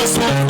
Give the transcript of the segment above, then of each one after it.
Let's go.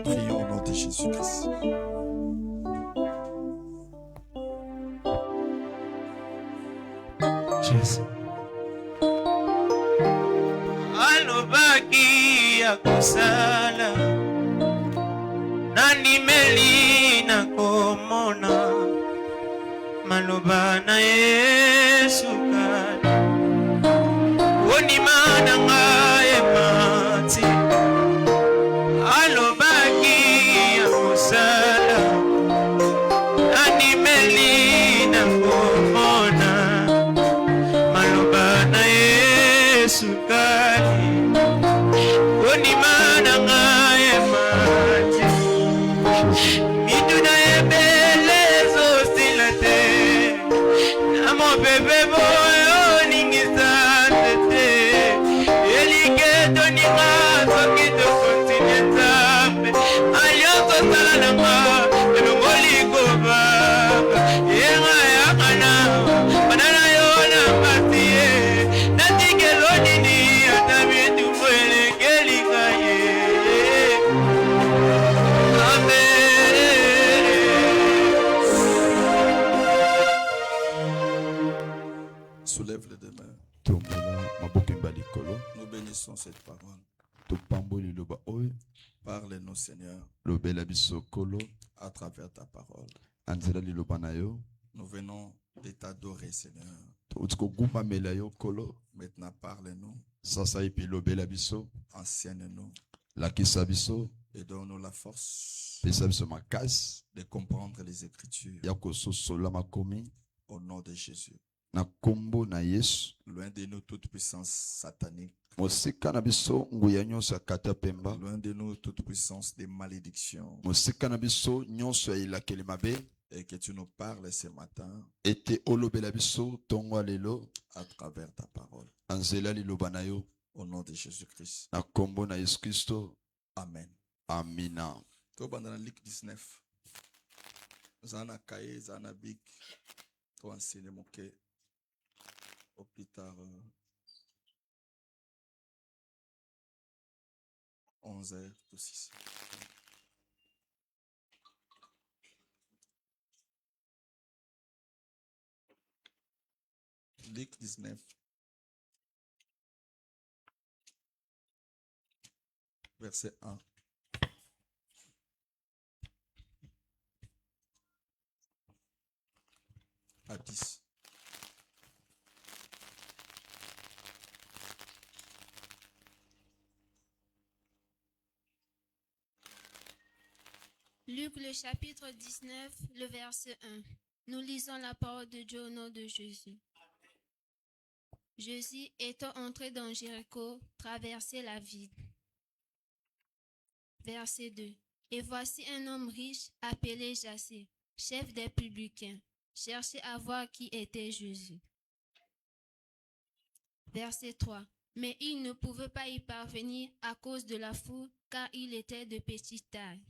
Prions au nom de Jésus-Christ. Jésus. alobaki ya kosala nandimeli na komona maloba na Yesu kala onima na ngai mati alobaki ya kosala nandimeli na komona maloba na Yesu kala onima na ngai mati mituna ebele ezosila te na mobebe boyo ningisa tete eliketo ninga soki tokontinue nzambe alionso sala nanga elongoli kobanga yenga yakana banana yo na masi ye natikelo nini ata bitumbu elekelinga ye Soulève les deux mains. Nous bénissons cette parole. Parle-nous, Seigneur, à travers ta parole. Nous venons de t'adorer, Seigneur. Maintenant, parle-nous. Enseigne-nous. Et donne-nous la force de comprendre les Écritures. Au nom de Jésus. Loin de nous toute puissance satanique. Loin de nous toute puissance de malédiction. Et que tu nous parles ce matin à travers ta parole. Au nom de Jésus-Christ. Amen. Amina. Dans Luc 19. Zana Kaye, Zana Big. Toi enseigner mon quai. Au plus tard. 11h, tout 6. Luc 19. Verset 1. À 10. Luc le chapitre 19, le verset 1. Nous lisons la parole de Dieu au nom de Jésus. Jésus étant entré dans Jéricho, traversait la ville. Verset 2. Et voici un homme riche appelé Zaché, chef des publicains, cherchait à voir qui était Jésus. Verset 3. Mais il ne pouvait pas y parvenir à cause de la foule, car il était de petite taille.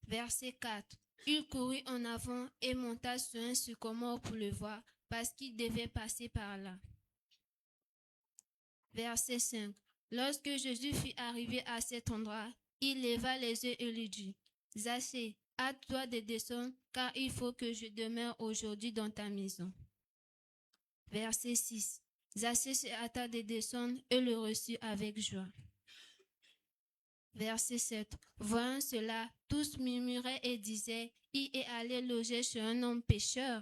Verset 4. Il courut en avant et monta sur un sycomore pour le voir, parce qu'il devait passer par là. Verset 5. Lorsque Jésus fut arrivé à cet endroit, il leva les yeux et lui dit, « Zaché, hâte-toi de descendre, car il faut que je demeure aujourd'hui dans ta maison. » Verset 6. Zaché se hâta de descendre et le reçut avec joie. Verset 7. Voyant cela, tous murmuraient et disaient, « Il est allé loger chez un homme pécheur. »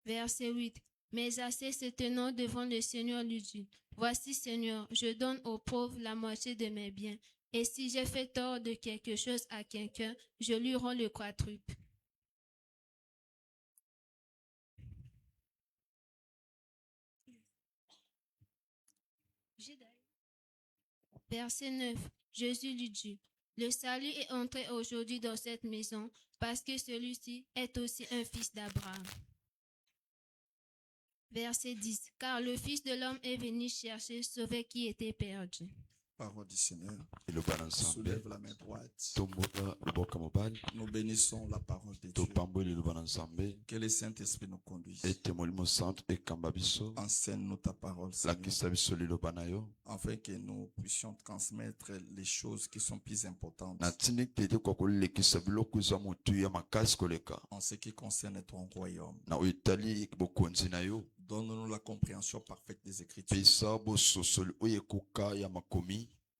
Verset 8. Mais Zaché se tenant devant le Seigneur lui dit, « Voici, Seigneur, je donne aux pauvres la moitié de mes biens, et si j'ai fait tort de quelque chose à quelqu'un, je lui rends le quadruple. » Verset 9. Jésus lui dit, « Le salut est entré aujourd'hui dans cette maison, parce que celui-ci est aussi un fils d'Abraham. » Verset 10. Car le Fils de l'homme est venu chercher sauver qui était perdu. Parole du Seigneur. Soulève la main droite. Nous bénissons la parole de Dieu. Que le Saint-Esprit nous conduise. Enseigne-nous ta parole, Seigneur, afin que nous puissions transmettre les choses qui sont plus importantes en ce qui concerne ton royaume. Donne-nous la compréhension parfaite des Écritures.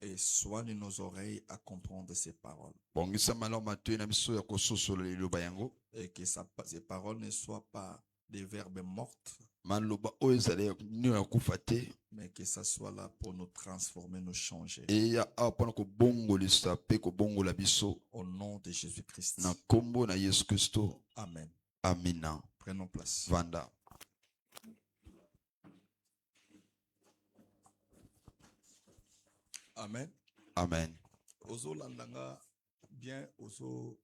Et soigne nos oreilles à comprendre ces paroles. Et que ces paroles ne soient pas des verbes mortes, mais que ça soit là pour nous transformer, nous changer. Au nom de Jésus-Christ. Amen. Amina. Prenons place. Vanda. Amen. Amen. Ozo landanga bien, ozo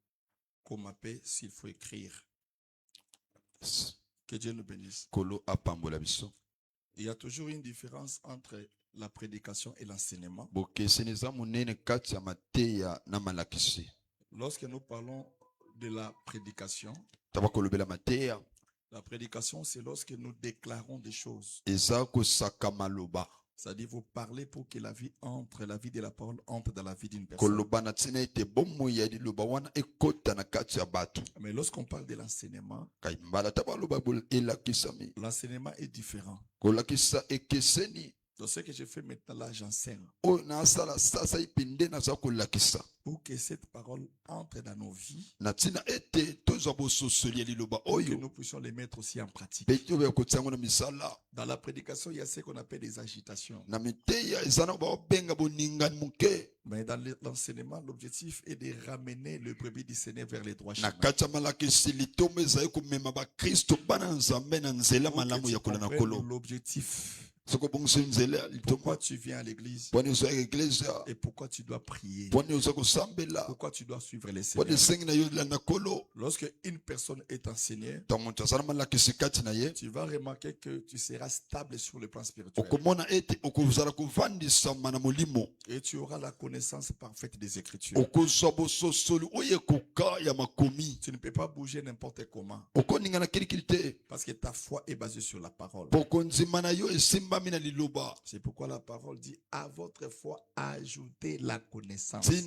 komape s'il faut écrire. Que Dieu nous bénisse. Il y a toujours une différence entre la prédication et l'enseignement. Lorsque nous parlons de la prédication, la prédication, c'est lorsque nous déclarons des choses. C'est-à-dire, vous parlez pour que la vie de la parole entre dans la vie d'une personne. Mais lorsqu'on parle de l'enseignement, l'enseignement est différent. Donc ce que je fais maintenant là, j'enseigne. Pour que cette parole entre dans nos vies, que nous puissions les mettre aussi en pratique. Dans la prédication, il y a ce qu'on appelle des agitations. Mais dans l'enseignement, l'objectif est de ramener le brebis du Seigneur vers les droits chemins. L'objectif. Pourquoi tu viens à l'église et pourquoi tu dois prier, pourquoi tu dois suivre les Seigneurs. Lorsque une personne est enseignée, tu vas remarquer que tu seras stable sur le plan spirituel et tu auras la connaissance parfaite des Écritures. Tu ne peux pas bouger n'importe comment parce que ta foi est basée sur la parole. C'est pourquoi la parole dit à votre foi ajoutez la connaissance. Et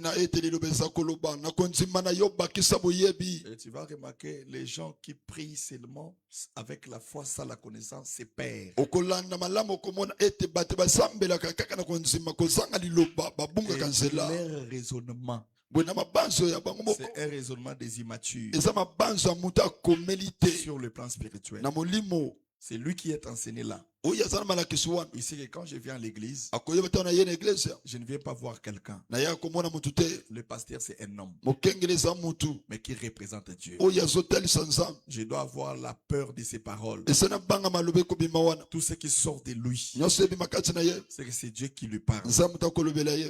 tu vas remarquer les gens qui prient seulement avec la foi sans la connaissance, c'est perdre. Et leur raisonnement, c'est un raisonnement des immatures sur le plan spirituel. C'est lui qui est enseigné là. Il sait que quand je viens à l'église, je ne viens pas voir quelqu'un. Le pasteur, c'est un homme, mais qui représente Dieu. Je dois avoir la peur de ses paroles. Tout ce qui sort de lui, c'est que c'est Dieu qui lui parle.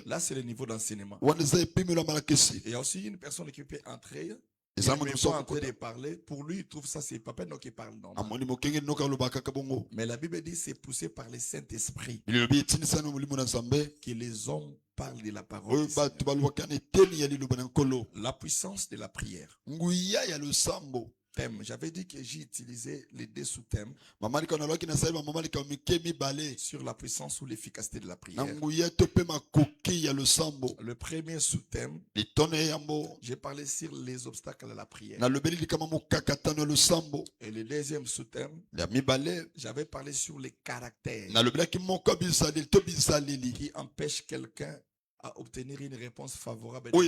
Là, c'est le niveau d'enseignement. Il y a aussi une personne qui peut entrer. Il n'est pas en train de parler. Pour lui, il trouve ça, c'est pas peine qu'il parle normal. Mais la Bible dit c'est poussé par le Saint-Esprit que les hommes parlent de la parole. La puissance de la prière. Thème. J'avais dit que j'ai utilisé les deux sous-thèmes sur la puissance ou l'efficacité de la prière. Le premier sous-thème, j'ai parlé sur les obstacles à la prière. Et le deuxième sous-thème, j'avais parlé sur les caractères qui empêchent quelqu'un à obtenir une réponse favorable. Dans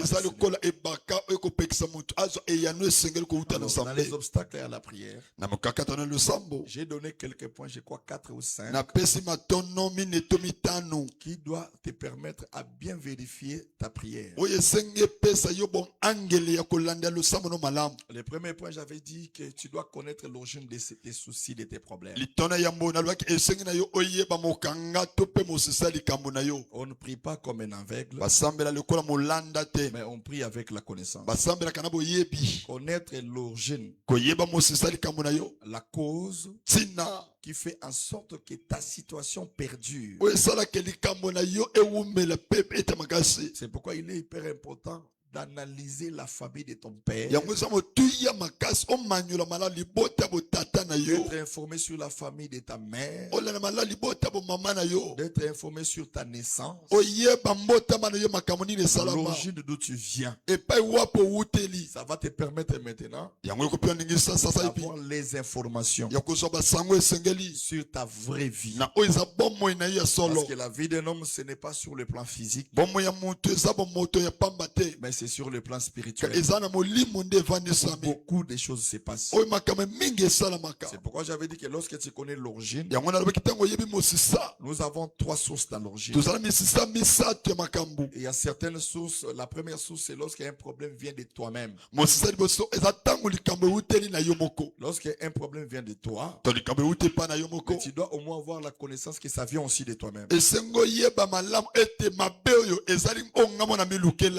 les obstacles à la prière, j'ai donné quelques points, je crois 4 ou 5, qui doivent te permettre à bien vérifier ta prière. Le premier point, j'avais dit que tu dois connaître l'origine de tes soucis, de tes problèmes. On ne prie pas comme un aveugle, mais on prie avec la connaissance. Connaître l'origine, la cause qui fait en sorte que ta situation perdure. C'est pourquoi il est hyper important d'analyser la famille de ton père D'être informé sur la famille de ta mère. D'être informé sur ta naissance. L'origine d'où tu viens. Ça va te permettre maintenant d'avoir les informations sur ta vraie vie. Parce que la vie d'un homme, ce n'est pas sur le plan physique, mais c'est sur le plan spirituel. Beaucoup de choses se passent. C'est pourquoi j'avais dit que lorsque tu connais l'origine, nous avons 3 sources dans l'origine. Il y a certaines sources. La première source, c'est lorsqu'un problème vient de toi-même. Lorsqu'un problème vient de toi, mais tu dois au moins avoir la connaissance que ça vient aussi de toi-même.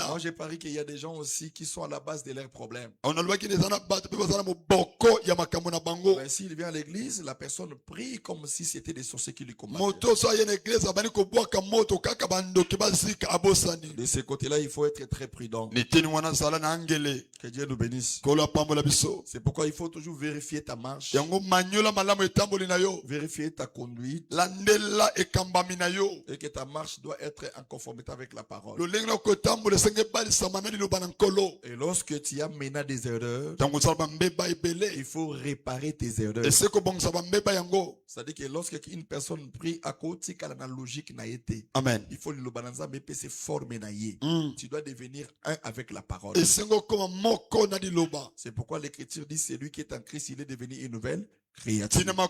Moi, j'ai parié qu'il y a des gens aussi qui sont à la base de leurs problèmes. Mais s'il vient à l'église, la personne prie comme si c'était des sorciers qui lui combattaient. De ce côté-là, il faut être très prudent. Que Dieu nous bénisse. C'est pourquoi il faut toujours vérifier ta marche, vérifier ta conduite, et que ta marche doit être en conformité avec la parole. Et lorsque tu as maintenant des erreurs, il faut réparer tes erreurs. C'est-à-dire que lorsque une personne prie à côté de la logique n'a été, Amen. il faut le balancer, mais se former. Tu dois devenir un avec la parole. C'est pourquoi l'écriture dit celui qui est en Christ, il est devenu une nouvelle créature. On ne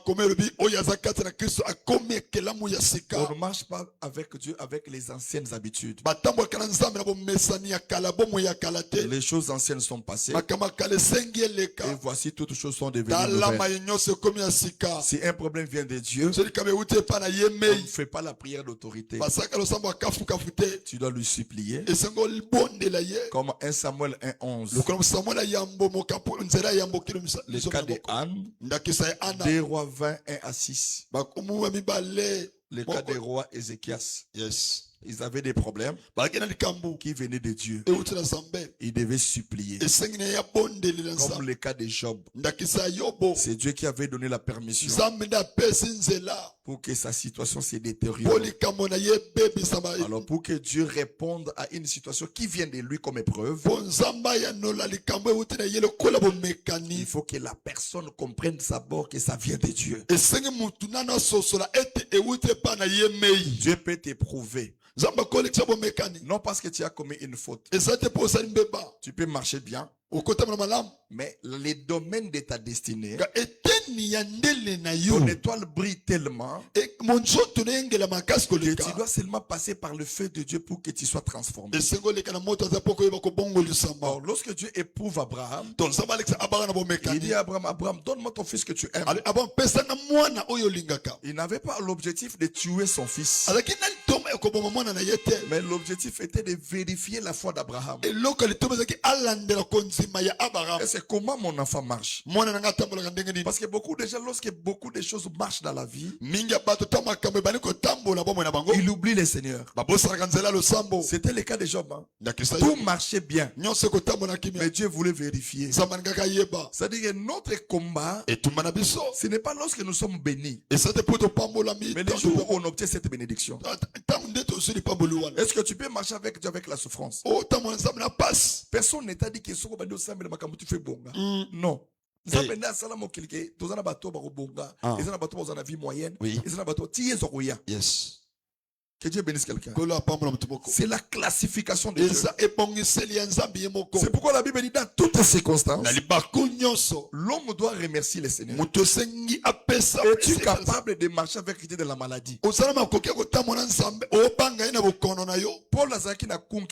marche pas avec Dieu avec les anciennes habitudes. Les choses anciennes sont passées, et voici toutes choses sont devenues nouvelles. Si un problème vient de Dieu, on ne fait pas la prière d'autorité. Tu dois lui supplier. Comme 1 Samuel 1:11. Le cas de Anne. 2 Rois 20:1-6. Le cas des rois Ézéchias. Yes. Ils avaient des problèmes qui venaient de Dieu. Ils devaient supplier. Comme le cas de Job. C'est Dieu qui avait donné la permission pour que sa situation se détériore. Alors pour que Dieu réponde à une situation qui vient de lui comme épreuve, il faut que la personne comprenne d'abord que ça vient de Dieu. Dieu peut t'éprouver. Non parce que tu as commis une faute. Tu peux marcher bien, mais les domaines de ta destinée, ton étoile brille tellement que tu dois seulement passer par le feu de Dieu pour que tu sois transformé. Alors, lorsque Dieu éprouve Abraham, il dit à Abraham, donne-moi ton fils que tu aimes. Il n'avait pas l'objectif de tuer son fils, mais l'objectif était de vérifier la foi d'Abraham. Et c'est comment mon enfant marche. Parce que beaucoup de gens, lorsque beaucoup de choses marchent dans la vie, ils oublient le Seigneur. C'était le cas de Job. Tout marchait bien, mais Dieu voulait vérifier. C'est-à-dire que notre combat, ce n'est pas lorsque nous sommes bénis, mais les jours où on obtient cette bénédiction. Est-ce que tu peux marcher avec Dieu avec la souffrance? Personne ne t'a dit que ce que tu fais bon. Non. Yes. Que Dieu bénisse quelqu'un. C'est la classification des choses. C'est pourquoi la Bible dit dans toutes circonstances, l'homme doit remercier le Seigneur. Es-tu capable de marcher avec l'idée de la maladie? Paul Azaki n'a qu'une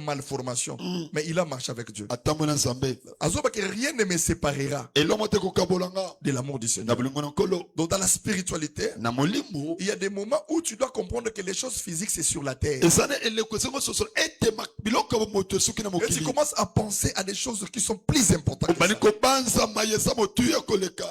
malformation, mais il a marché avec Dieu. Rien ne me séparera de l'amour du Seigneur. Donc dans la spiritualité, il y a des moments où tu dois comprendre que les choses physiques c'est sur la terre. Et tu commences à penser à des choses qui sont plus importantes que ça.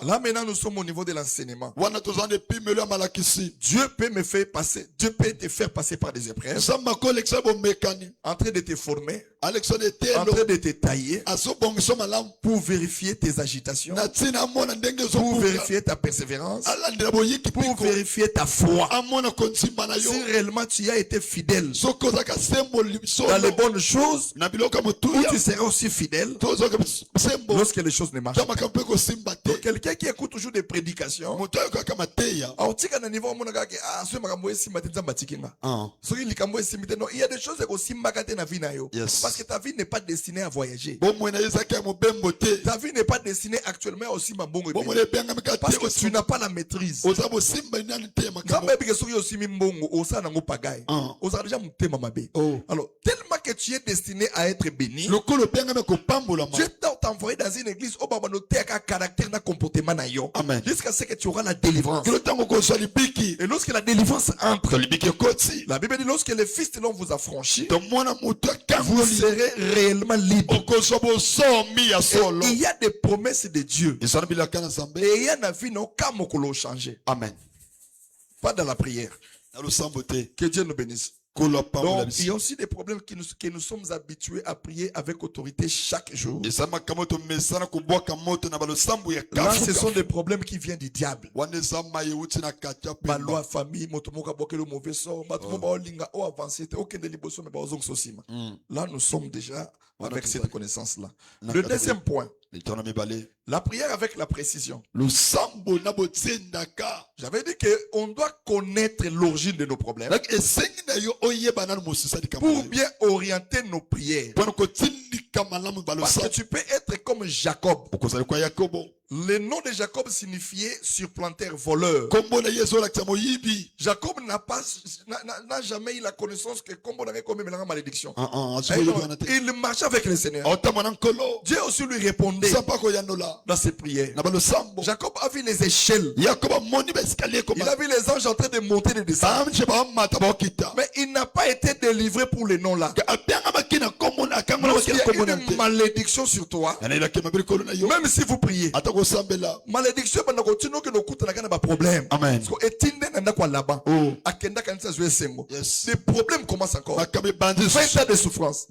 Là maintenant nous sommes au niveau de l'enseignement. enseignements. wana tozana epimelo ya malakisi Dieu peut me faire passer, Dieu peut te faire passer par des épreuves, nzambe akolekisa bomekani en train de te former, alekisa na en etelo train de te tailler, azobongisa malamu pour vérifier tes agitations, na ntina amona ndenge pour ezobuka vérifier ta persévérance, alandela boyiki pour piko vérifier ta foi. amona konsimba na yo Si réellement tu as été fidèle soki ozaka sembo dans les solo bonnes choses, na biloko ya où motuya tu seras aussi fidèle tozwaka sembo lorsque les choses ne marchent ta pas. makambo mpe kosimba te Donc, quelqu'un qui écoute toujours des prédications, moto ayokaka mateya aotika na niveau omonaka ke soki makambo esimba te nzambe atiki nga. Soki likambo esimbi te, non, il y a des choses ekosimbaka te na vie na yo. Yes. Parce que ta vie n'est pas destinée à voyager. bomoi na ye ezalaki ya mobembo te Ta vie n'est pas destinée actuellement aussi ma mbongo bomoi ebele. na ebengami kaka Parce te que tu n'as pas la maîtrise. oza bosimba nani te ya Nzambe makambo yebi ke soki osimi mbongo osala nango pagaille. Ozala déjà motema mabe. Oh. Alors, tellement que tu es destiné à être béni, lokolo obengami kopambolama Dieu t'a envoyé dans une église où baba noté un caractère na comportement na yo. Amen. Jusqu'à ce que tu auras la délivrance. kilo ntango kozwa libiki Et lorsque la délivrance entre, to libiki ekoti la Bible dit lorsque le Fils de l'homme vous a franchi, to mwana moto vous akangoli serez réellement libre. okozwa bosomi ya Et solo il y a des promesses de Dieu. ezala bilaka na nzambe Et il y a na vie non comme qu'on changer. amen Pas dans la prière. na losambo te Que Dieu nous bénisse. kolo apambola Donc, il y biso a aussi des problèmes que nous sommes habitués à prier avec autorité chaque jour. eza makambo tomesana kobwaka moto na balosambo ya Là, ce sont kafu des problèmes qui viennent du diable. wana eza mai euti na kati ya Ma loi pemba famille, moto moko aboke le mauvais sort, bato mo baolinga o avancer te okende liboso mais baozong sosima. Là, nous sommes déjà avec cette connaissance-là. Le deuxième point, litona mibale la prière avec la précision. losambo na botiendaka J'avais dit qu'on doit connaître l'origine de nos problèmes donc esengi na yo oyeba nanu mosusa pour likambo bien orienter nos prières. mpona kotindika malamu Parce que balosambo tu peux être comme Jacob. okozali kwa yakobo Le nom de Jacob signifiait surplanteur, voleur. kombo na ye ezolakisa moyibi Jacob n'a jamais eu la connaissance que comme on avait commis une malédiction. azwi koyebana te Il marchait avec le Seigneur. aotamwana nkolo Dieu aussi lui répondait nzambe koyandola dans ses prières. na balosambo Jacob a vu les échelles. yakobo amoni baeskalier Il a vu les anges en train de monter et de descendre. bamje bamata baokita Mais il n'a pas été délivré pour les noms-là. abiangamaki na kombo na akangola Lorsqu'il y bakina kombo a na une te malédiction sur toi, yanaelaki mabili kolo na yo même si vous priez, ata kosambela malédiction banda continue que nous coûte na kana ba problème. amen Parce que etinde nanda kwa laba. Oh. Akenda kanisa zwe sengo. Yes. Les problèmes commencent encore. makambo ebandi 20 ans de souffrance.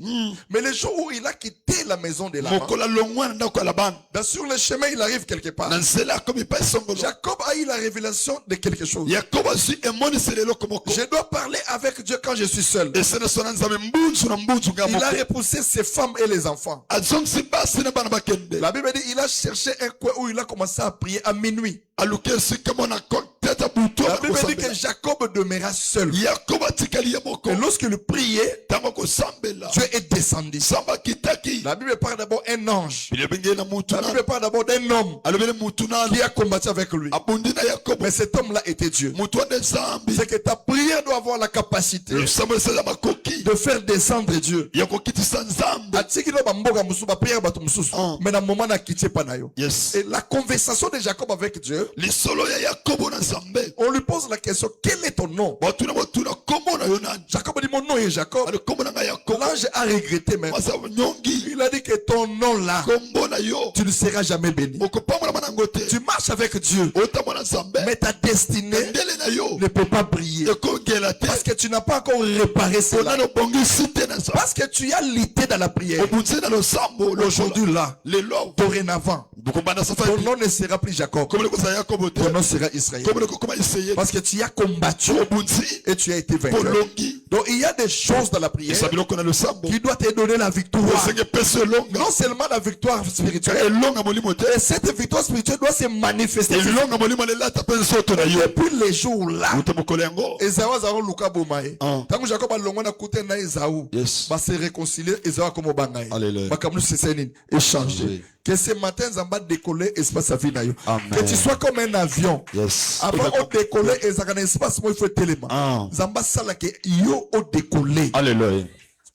Mais le jour où il a quitté la maison de Laban, mokola longwa na ndako ya labani sur le chemin, il arrive quelque part. na nzela akomi pa esongolo Jacob a eu la révélation de quelque chose. yakobo azwi emoniseli eloko moko Je dois parler avec Dieu quand je suis seul. esene so na nzambe mbunzu na mbunzu nga Il a moko repoussé ses femmes et les enfants. azongisi basi na bana bakende La Bible dit il a cherché un coin où il a commencé à prier à minuit. aluki esika mona teta butu La Bible dit que Jacob demeura seul. yakobo atikali ye moko Et lorsqu'il priait, ntango akosambela Dieu est descendu. nzambe akitaki La Bible parle d'abord d'un ange. bilobenge na mutu La na Bible parle d'abord d'un homme alobeli mutu nani qui a combattu avec lui. abundi na yakobo Mais cet homme-là était Dieu. mutu wana nzambe C'est que ta prière doit avoir la capacité losambo esala makoki de faire descendre Dieu. ya kokitisa nzambe atikilo bamboka mususu bapriere bato mususu mais na moment na kitie pa na yo. yes Et la conversation de Jacob avec Dieu, lisolo ya yakobo na nzambe on lui pose la question, quel est ton nom? batuna batuna kombo na yo nani Jacob dit, mon nom est Jacob. ale kombo na ngai yakobo L'ange a regretté même. masa nyongi Il a dit que ton nom là, kombo na yo tu ne seras jamais béni. okopambola nango te Tu marches avec Dieu, otambo na nzambe mais ta destinée ndele na yo ne peut pas briller. ekongela te Parce que tu n'as pas encore réparé cela. onani obongisi te na nzambe Parce que tu as lutté dans la prière. obunzi na losambo Aujourd'hui là, lelo dorénavant, bokobanda ton safari nom ne sera plus Jacob. kombo kozala yakobo te Ton nom sera Israël. kombo kokoma iseye Parce que tu as combattu obunzi et tu as été vainqueur. polongi Donc il y a des choses dans la prière esa biloko na losambo qui doivent te donner la victoire. osenge pesa elonga Non seulement la victoire spirituelle, elonga molimo te mais cette victoire spirituelle doit se manifester. elonga molimo lelata mpe nzoto na yo Depuis les jours là, uta mokolo yango Esaü azalaki luka bomaye. Tango Jacob alongwa na kute na Esaü, yes va se réconcilier Esaü comme bangaye. Alléluia. Makambo c'est nini? Échanger. Que ce matin Zamba décoller espace sa vie na yo. Amen. Que tu sois comme un avion. yes Avant au décoller ezaka espace moi il faut tellement. Zamba sala que yo au décoller. Alléluia.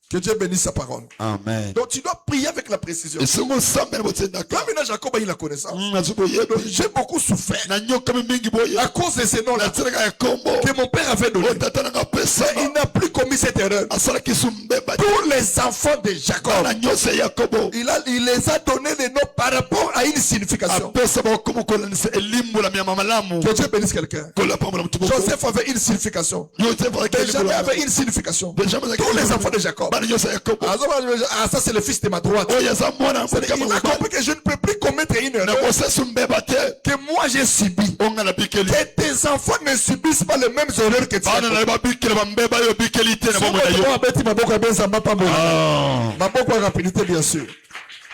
Que Dieu bénisse sa parole. Amen. Donc tu dois prier avec la précision. esengo sambela botiendaka Là maintenant Jacob a eu la connaissance. nazi boyebi J'ai beaucoup souffert nanyokami mingi boye à cause de ces noms-là natilaka ya kombo que mon père avait donné. otata nanga Mais pesama il n'a plus comment commis cette erreur. asalaki sumbeba Tous les enfants de Jacob, bana nyonso ya Yakobo il les a donné des noms par rapport à une signification. apesa bakomo kolanisa elimbula myama malamu Que Dieu bénisse quelqu'un. kolapambola mutu moko Joseph avait une signification. Joseph Benjamin avait une signification. Tous les enfants de Jacob. bana nyonso ya Yakobo Ah, ça c'est le fils de ma droite. oyo aza mwana Il a compris que je ne peux plus commettre une erreur nakosa sumbeba te que moi j'ai subi. onga na bikeli Que tes enfants ne subissent pas les mêmes erreurs que tu as bana na babikela bambeba yo bikeli te na bombo na yo Maboko ya rapidité, bien sûr.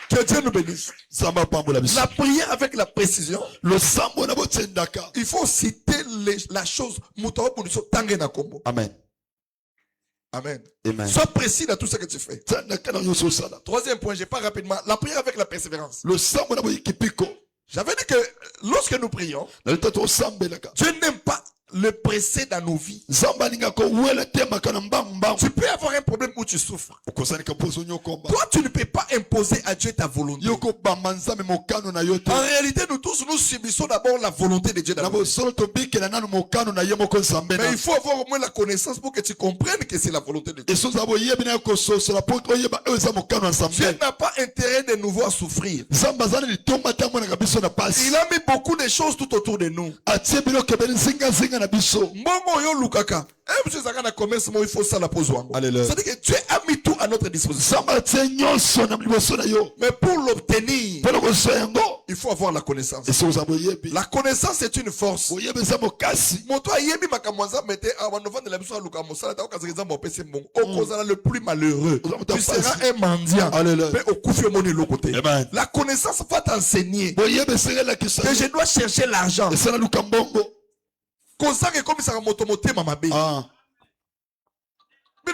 Que Dieu nous bénisse. samba pambola biso La prière avec la précision. losambo na botsendaka Il faut citer la chose. Moutawa Bouniso, Tangue na Kombo. amen Amen. amen Sois précis dans tout ce que tu fais. tsandaka na nyonso osala Troisième point, je pars rapidement. La prière avec la persévérance. losambo na boyikipiko J'avais dit que lorsque nous prions, na lita tosambelaka Dieu n'aime pas le presser dans nos vies. nzambe alinga kowela temaka na mbangumbangu Tu peux avoir un problème où tu souffres. okosanika mposo nyokomba Toi, tu ne peux pas imposer à Dieu ta volonté. yokobamba nzambe mokano na yo te En réalité, nous tous, nous subissons d'abord la volonté de Dieu dans na nos vies. bosolo tobikela nanu mokano na ye moko nzambe Mais na il faut avoir au moins la connaissance pour que tu comprennes que c'est la volonté de Dieu. eso nzambe oyebi na ye kososola mpo oyeba oyo eza mokano na Dieu nzambe n'a pas intérêt de nous voir souffrir. nzambe aza na litomba te amonaka biso na pasi Il a mis beaucoup de choses tout autour de nous. atie biloko ebele nzingazinga na biso Mbongo yo lukaka. Monsieur Zakana commerce, il faut ça la pose wango. Alléluia. C'est-à-dire que Dieu a mis tout à notre disposition. nzambe atie nyonso na liboso na yo Mais pour l'obtenir, mpo na kozwa yango il faut avoir la connaissance. eso ozambe oyebi La connaissance est une force. oyebi eza mokasi Moto ayebi makambo nzambe te abanovanda la biso aluka mosala ta okaza nzambe opesi mbongo. Okozala le plus malheureux. Tu seras un mendiant. Alléluia. Mais okufi omoni lokote. Amen. La connaissance va t'enseigner boyebi esengelakisa que je dois chercher l'argent. esala luka mbongo Kozanga ekomisaka moto motema mabe.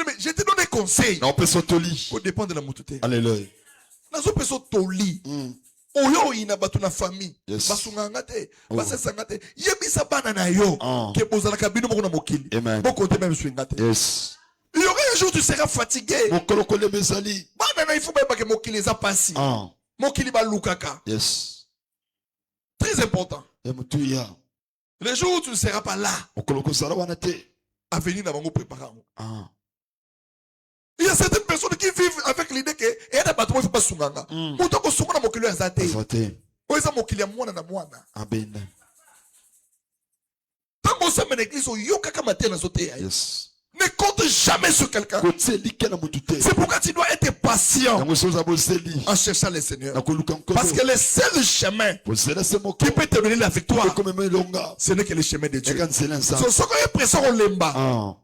Mais je te donne des conseils. na opesa otoli Faut dépendre de la mototé. alleluya Nazo peso toli. Oyo ina bato na famille. Yes. Basunganga te. Oh. Basesanga te. Yebisa bana na yo. Ke bozala kabino moko na mokili. Amen. Boko te même swinga te. yes Il y aura un jour où tu seras fatigué. mokolo kolema ezali Bana na il faut pas que mokili eza pasi. Mokili ba lukaka. yes Très important. ya motuya Le jour où tu ne seras pas là, mokolo kozala wana te à venir dans mon préparant. Il y a certaines personnes qui vivent avec l'idée que et y a pas de sunganga. Moto ko sungana mokili ya zate. aza te Oza mokili ya mwana na mwana. abenda Tango ça me l'église yo kaka matin na zote ya. yes Ne compte jamais sur quelqu'un. kotie like na motu te C'est pourquoi tu dois être patient yango so oza bozeli en cherchant le Seigneur. na koluka Parce que nkolo le seul chemin kozela se moko qui peut te donner la victoire, ekomema elonga ce n'est que le chemin de Dieu. yaka nzela So nzambe soko ye pressa on lemba.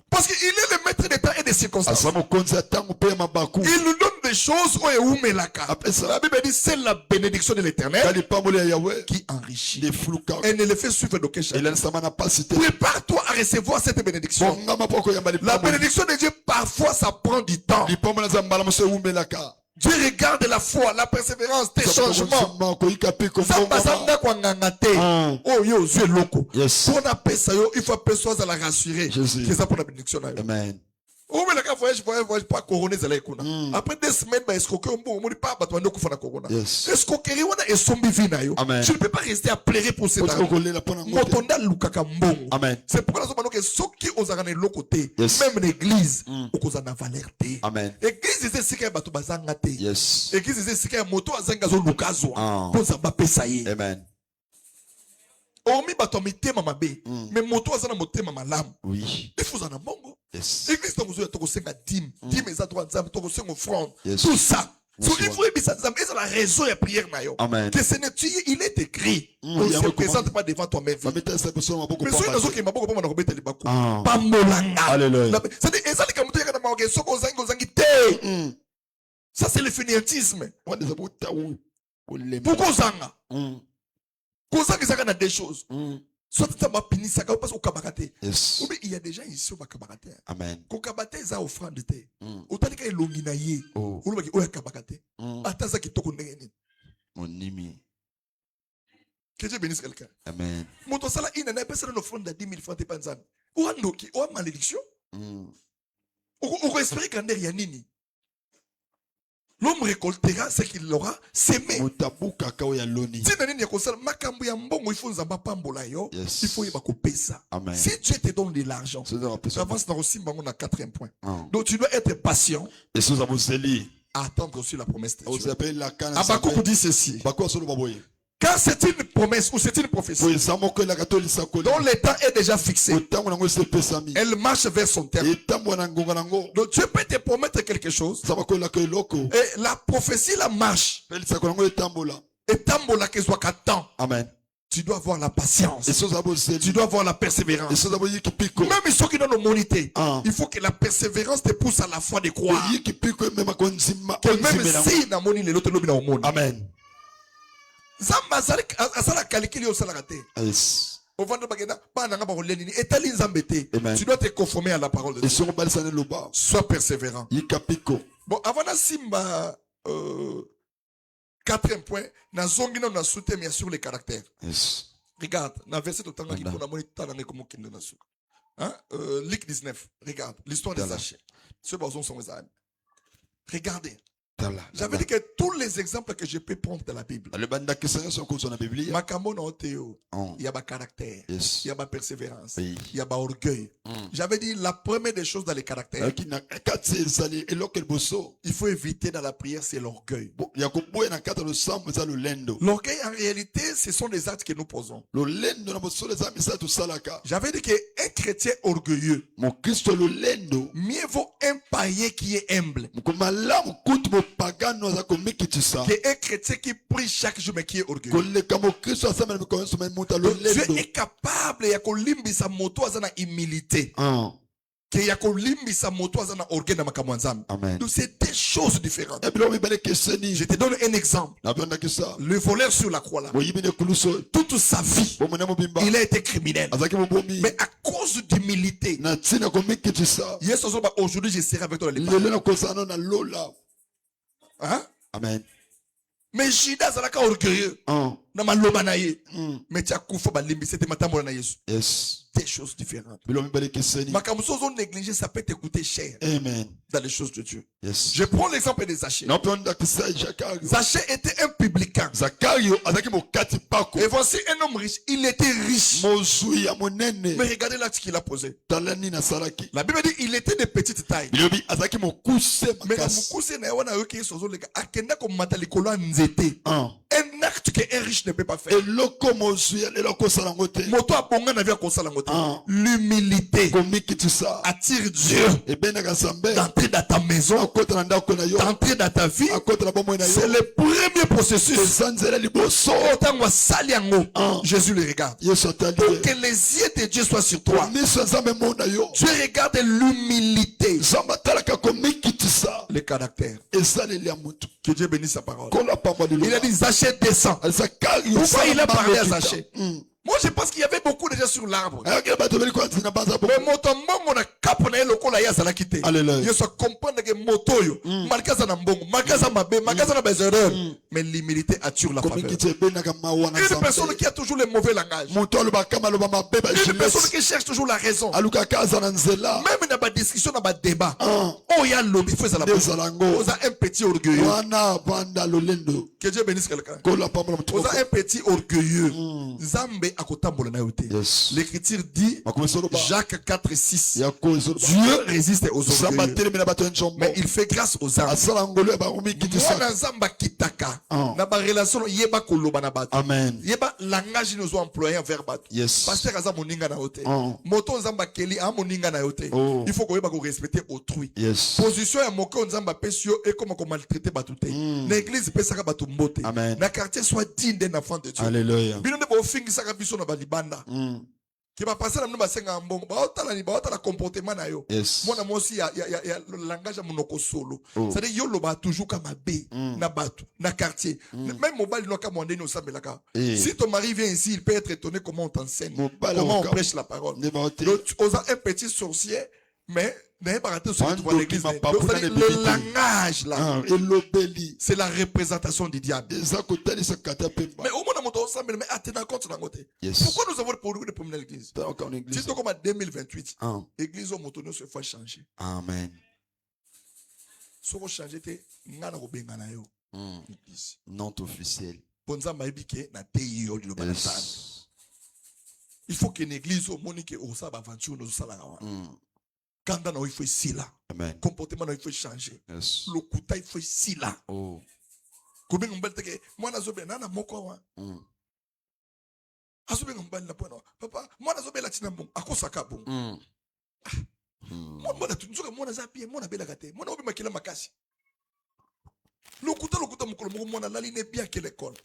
Parce qu'il est le maître des temps et des circonstances. aza mokonzi ya ntango mpe ya mabaku Il nous donne des choses où eumelaka. apesa La Bible dit c'est la bénédiction de l'Éternel kali pamboli ya yawe qui enrichit. lefuluka Elle ne le fait suivre d'aucun chemin. elanisama na pasi te Prépare-toi à recevoir cette bénédiction. bongama mpo koyamba La lipamboli bénédiction de Dieu, parfois, ça prend du temps. lipamboli aza mbala moso ewumelaka Dieu regarde la foi, la persévérance, tes changements. koyika mpe Zambazanga kwa ngangate. Oh yo, Dieu loko. yes Pour na pesa yo, il faut personne à la rassurer. Jésus. Que ça pour la bénédiction na yo. amen Oh mais la voyage pas couronner zala ekuna. Après 2 semaines ba escroquer on bon pas ba to kufa na corona. yes Escroquerie wana esombi vi na yo. Amen. Tu ne peux pas rester à pleurer pour cet Oti argent. kokolela mpo na ngo te Motonda lukaka mbongo. amen C'est pourquoi nous avons que ceux qui osent gagner le côté, Yes. même l'église, aux en valeur té. amen L'église c'est ce qu'il y a bato bazanga té. yes L'église c'est ce qu'il y a moto azanga zo lukazo. Ah. Pour ça pesa ye. amen Hormis bato mitema mabe, mais moto azana motema malamu. oui Il faut en mbongo. yes L'église donc vous toko senga dîme, dîme eza droit nzambe toko senga offrande. Yes. Tout ça. Yes, So il faut ebisa nzambe, c'est la raison ya prière na yo. Amen. Que ce n'est tu il est écrit. Mm, Ne il y a se un présente pas devant toi-même. bametesa biso na maboko Mais soki pamba te. nazokema boko mpona kobetela baku Ah. pambolanga. Alléluia. C'est-à-dire ezali kamuto yaka na maoke soko ozangi te. Ça c'est le fainéantisme. wana eza botawu kolemba Pourquoi ozanga? Kozanga ezaka na deux choses. Soit tu t'as pinisaka ou parce que okabaka te. yes Ou bien il y a des gens ici au bakabaka te. amen Kokabate eza offrande te. Otali ka elongi na ye. oh Olobaki oya kabaka te. Ata za kitoko ndenge nini. monimi Que Dieu bénisse quelqu'un. amen Moto sala ina na pesa na offrande de 10 000 francs te panzana. Ou andoki, ou malédiction. Ou espérer grandeur ya nini. L'homme récoltera ce qu'il aura semé. Mutabuka kaoya loni. Tina nini ya kosala makambo ya mbongo il faut nzamba pambola yo. Yes. Il faut yeba kopesa. Amen. Si Dieu te donne de l'argent, C'est dans tu avances dans aussi on a 4e point. Ah. Donc tu dois être patient Et sous Aboseli. à attendre aussi la promesse de Vous Dieu. appelez la canne. Habakkuk dit ceci. Bakwa solo baboye. Quand c'est une promesse ou c'est une prophétie Pour samoko la katoli sakoli. dont le temps est déjà fixé, Otango nango se pesami. elle marche vers son terme. Et tambo nango nango. Donc Dieu peut te promettre quelque chose Samako la keloko. et la prophétie la marche. Peli sakolango etambola. Et tambola que soit qu'à temps. Amen. Tu dois avoir la patience. Et sous Aboseli. Tu dois avoir la persévérance. Et sous Aboyi kipiko. Même ceux qui donnent nos monités, Ah. il faut que la persévérance te pousse à la foi de croire. Oyi kipiko même akonzima. Que même si na moni l'autre lobby na omoni. Amen. Zamba asala calcul au salaraté. Yes. Au vendre bagena pas nanga ba roleni etali nzambete. Amen. Tu dois te conformer à la parole de Et Dieu. sur balsane loba. Sois persévérant. Yikapiko. Bon, avant na simba 4e point, na zongi na soute mais sur les caractères. Yes. Regarde, na verset totanga qui Voilà. pour na moni tanga comme kinde na souka. Hein? Luc 19. Regarde, l'histoire des Voilà. sachets. Ceux bazon sont les âmes. Regardez. Tala. J'avais dit que tous les exemples que je peux prendre de la Bible, Le banda kisanga son cours sur la Bible. makambo na oteo, Oh. il y a ba caractère, Yes. il y a ba persévérance, Oui. il y a ba orgueil. J'avais dit la première des choses dans les caractères, Akina katse sali elokel boso. il faut éviter dans la prière, c'est l'orgueil. Yakoboya na kata le sambo za le lendo. L'orgueil, en réalité, ce sont des actes que nous posons. Le lendo na boso les amis ça tout salaka. J'avais dit qu'un chrétien orgueilleux, Mon Christ le lendo. mieux vaut un païen qui est humble Mukomala mukutu mo pagano za komikitisa. qu'un chrétien qui prie chaque jour mais qui est orgueilleux. Koleka mo Christ asama na komenso mais muta le Donc, Dieu lendo. est capable ya kolimbisa moto azana humilité. Ah. Que ya kolimbisa moto azana orgueil na makambo ya Nzambe. Amen. Donc c'est des choses différentes. Et bien on va keseni. Je te donne un exemple. Na banda kisa. Le voleur sur la croix là, Boyibine kuluso. toute sa vie, Bo mona mobimba. il a été criminel. Azaki mo bomi. Mais à cause d'humilité, Na tina komikitisa. yes, aujourd'hui je serai avec toi dans les pas. Lelo na kosana na lola. Hein? Amen. Mais Judas azalaka orgueilleux. Ah. Na maloba na ye. Mm. Mais tu as kufa balimbi c'était matambola na Yesu. Yes. Des choses différentes. Bilo mibale keseni. Makambo sozo négligé, ça peut te coûter cher Amen. dans les choses de Dieu. Yes. Je prends l'exemple des Zachée. Na pionda kisa Zakario. Zachée était un publicain. Zakario azaki mokati pako. Et voici un homme riche. Il était riche. Mozui ya monene. Mais regardez l'acte qu'il a posé. Talani na salaki. La Bible dit il était de petite taille. Bilobi azaki mokuse Mais na makasi. mukuse na wana yoki sozo lega akenda ko mata likolo ya nzete. Ah. Un acte qu'un riche ne peut pas faire. Eloko mozui ya lelo kosala ngote. Moto abonga na via kosala ngote. Ah. L'humilité Komikitisa. attire Dieu Ebenaka sambe. d'entrer dans ta maison, Akota na ndako na yo. d'entrer dans ta vie. Akota na bomoi na yo. C'est le premier processus. Esanzela liboso. Autant wa sali yango, Ah. Jésus le regarde. Yesu atali. Pour que les yeux de Dieu soient sur toi. Miso ya Nzambe mona yo. Dieu regarde l'humilité, Nzambe atalaka komikitisa. le caractère. Esaleli ya mutu. Que Dieu bénisse sa parole. Kola pamba de Il a dit Zachée descend. Zakario. Pourquoi il a parlé à Kita. Zachée? Moi je pense qu'il y avait beaucoup de gens sur l'arbre. Ayakela bato beli kwa tina baza bo. Mais moto mbongo na kapo na ye lokola ye azalaki te. Alléluia. Yesu comprendre que moto oyo malikaza na mbongo, malikaza mabe, malikaza na ba erreurs. Mais l'humilité attire la faveur. Komikiti ebenaka mawa na Une Nzambe. personne qui a toujours le mauvais langage. Moto alobaka maloba mabe ba Une personne jeunesse. qui cherche toujours la raison. Alukaka aza na nzela. Même dans ma discussion, dans ma débat. Ah. Oh, il y a lobby, il faut ça la Ezala ngo. Osa un petit orgueilleux. Wana banda lolendo. Que Dieu bénisse quelqu'un. Kola pamba na mutu. Osa un petit orgueilleux. Zambe akotambola na yote. Yes. L'écriture dit, Makomesolo ba. Jacques 4:6. Yako ezolo ba. Dieu résiste aux Zamba orgueilleux, telemi na bato njombo. mais il fait grâce aux âmes. Asala ngolo ya ba komikitisa. Mwana nzamba kitaka. Ah. Na ba relation yeba koloba na bato. Amen. Yeba langage nous ont employé envers bato. Yes. Pasteur aza moninga na yote. Ah. Moto nzamba keli a moninga na yote. Oh. Il faut qu'on respecter autrui. Yes. Position ya moko nzamba pesi yo et comment qu'on maltraiter bato te. Na église pesaka bato mbote. Amen. Na quartier soit digne d'un enfant de Dieu. Alléluia. Bino ne bo fingisaka biso na balibanda. Qui va passer la mnou senga mbongo. Ba otala comportement na yo. Yes. Moi na moi aussi ya le langage ya monoko solo. Oh. C'est-à-dire yo loba toujours comme B na bato, na quartier. Même mobile no ka mwande no sambelaka. Eh. Si ton mari vient ici, il peut être étonné comment on t'enseigne. Mobile Comment on oka- prêche la parole. Ne ba ote. Donc, tu as un petit sorcier, mais n'ayez pas raté ce que tu vois à Wando l'église. ki ma Donc, papu c'est-à-dire, na le bibite. langage là, Ah, elobeli. c'est la représentation du diable. Eza kotalisa kata pemba. Mais au moins, on a ensemble, mais attends compte d'un côté. Yes. Pourquoi nous avons le produit de promener l'église? T'as encore une église. Si tu comme en 2028, Ah. l'église au motonneau se fait changer. Amen. soko changer te ngana ko bengana yo. Non officiel. Ponzamba ebike na te yo lo banatana. Il faut que l'église au monique au sa aventure nous sala. Kanda na il faut sila. Amen. Comportement na il faut changer. Yes. Le kuta il faut sila. Oh. Kobe ngombele teke mwana zobe nana moko wa. Azobe ngombele na pona. Papa, mwana zobe la tina bon akosaka bon. Mwana tunzoka mwana za pie mwana bela kate. Mwana obi makila makasi. Le kuta mukolo moko mwana lali ne bien que l'école.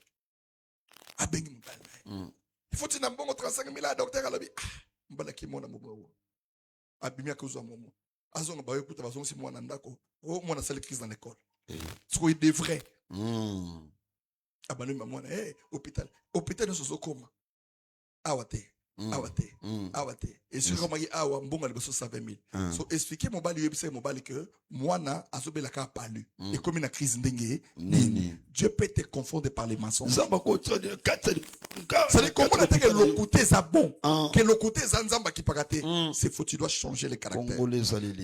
Abengi mbala. Il faut que tu aies 35 000 docteur à la vie. Mbala ki mwana mobo. Abimia kozwa momo. Azonga ba yokuta bazonga si mwana ndako. O mwana sale crise dans l'école. Ce qu'il devrait. Abanu mwana hôpital. Hôpital ne se koma. Awate. Awate. Et sur comment awa mbonga liboso 120 000. So expliquer mon bali yebise mon bali que mwana azobela ka palu. Et comme une crise ndenge nini. Dieu peut te confondre par les mensonges. Zamba ko tsone 4. C'est comment on a dit que le côté ça bon, que le côté zanzamba qui paraté, c'est faut tu dois changer les caractères.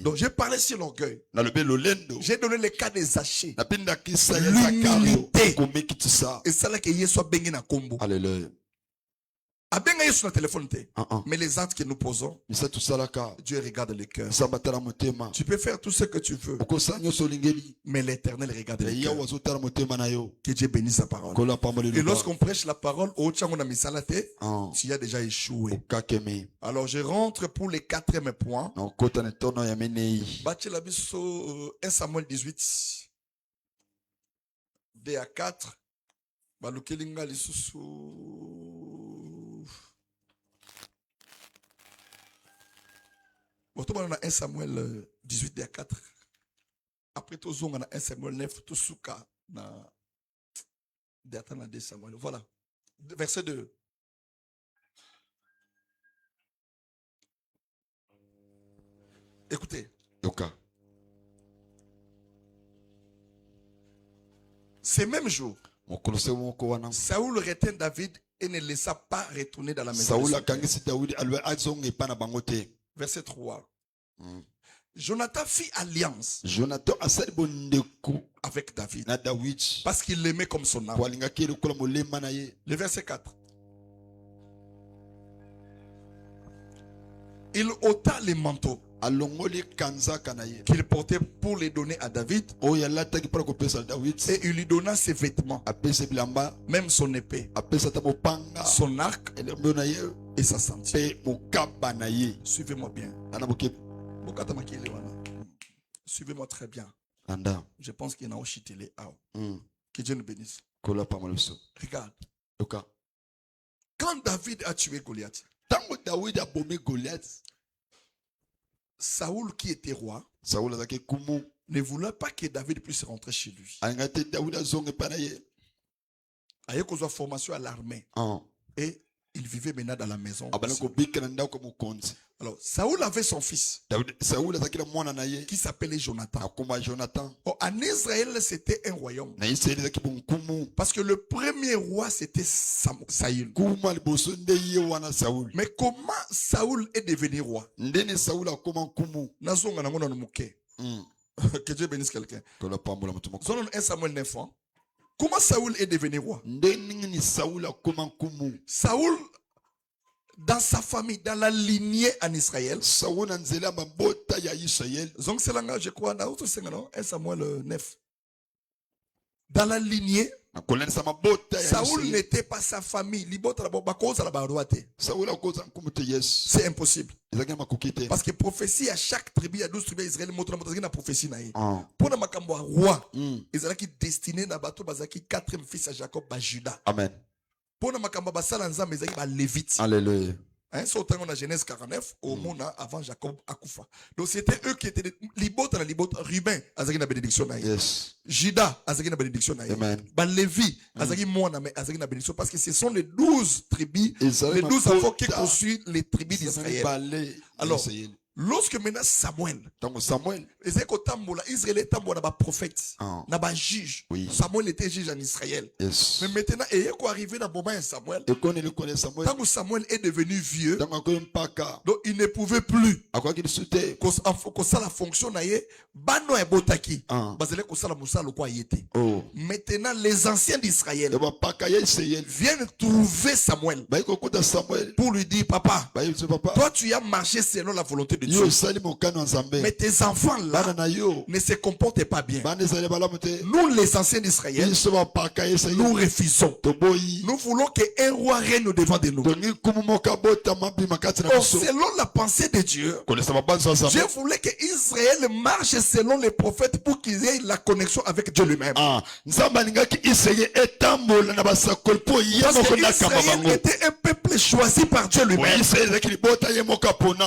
Donc j'ai parlé sur l'orgueil. J'ai donné le cas des Zachée. L'humilité. Et ça là que Yesu bengi na kombo. Alléluia. Abenga Yesu na téléphone te. Mais les actes que nous posons, Dieu regarde le cœur. Tu peux faire tout ce que tu veux. Mais l'Éternel regarde le cœur. Que Dieu bénisse sa parole. Et lorsqu'on prêche la parole, tu as déjà échoué. Alors je rentre pour les 4e points. 1 Samuel 18. D à 4. On a 1 Samuel 18 à 4. Après tout, on a 1 Samuel 9, tout souka na 2 Samuel. Voilà. Verset 2. Écoutez. Ces mêmes jours, Saoul retint David et ne laissa pas retourner dans la maison. Verset 3. Jonathan fit alliance avec David parce qu'il l'aimait comme son âme. Le verset 4. Il ôta les manteaux qu'il portait pour les donner à David et il lui donna ses vêtements, même son épée, son arc et sa ceinture. Suivez-moi bien. Suivez-moi très bien. Je pense qu'il y en a aussi télé. Que Dieu nous bénisse. Regarde. Quand David a tué Goliath, Saoul qui était roi ne voulait pas que David puisse rentrer chez lui. Il y a une formation à l'armée. Et il vivait maintenant dans la maison. Alors, Saoul avait son fils qui s'appelait Jonathan. En Israël, c'était un royaume. Parce que le premier roi, c'était Saül. Mais comment Saoul est devenu roi? Que Dieu bénisse quelqu'un. 1 Samuel 9. Comment Saoul est devenu roi? Saoul, dans sa famille, dans la lignée en Israël. Donc c'est là, je crois, dans 1 Samuel 9. Dans la lignée, Saoul n'était pas sa famille. C'est impossible. Parce que prophétie à chaque tribu, à 12 tribus d'Israël, il y a prophétie. Pour le roi, ils étaient destinés à 4e fils à Jacob, à Judas. Amen. Pour le Lévite. Alléluia. C'est autant qu'on a Genèse 49, au monde avant Jacob Akoufa. Donc c'était eux qui étaient Libot, Ruben, Azaki na bénédiction. Judas, Azaki na bénédiction. Lévi, Azaki Moana, Azaki na bénédiction. Parce que ce sont les 12 tribus, les 12 enfants qui construisent les tribus d'Israël. Alors, Lorsque maintenant Samuel, Israël était un prophète, un juge. Samuel était juge en Israël. Mais maintenant, il est arrivé dans le moment de Samuel. Quand Samuel est devenu vieux, donc il ne pouvait plus. Que ça la fonction maintenant les anciens d'Israël viennent trouver Samuel pour lui dire, papa, toi tu as marché selon la volonté de Dieu. Mais tes enfants là ne se comportent pas bien. Nous les anciens d'Israël, nous refusons. Nous voulons qu'un roi règne devant de nous. Or, selon la pensée de Dieu, Dieu voulait que Israël marche selon les prophètes pour qu'ils aient la connexion avec Dieu lui-même. Israël était un peuple choisi par Dieu lui-même.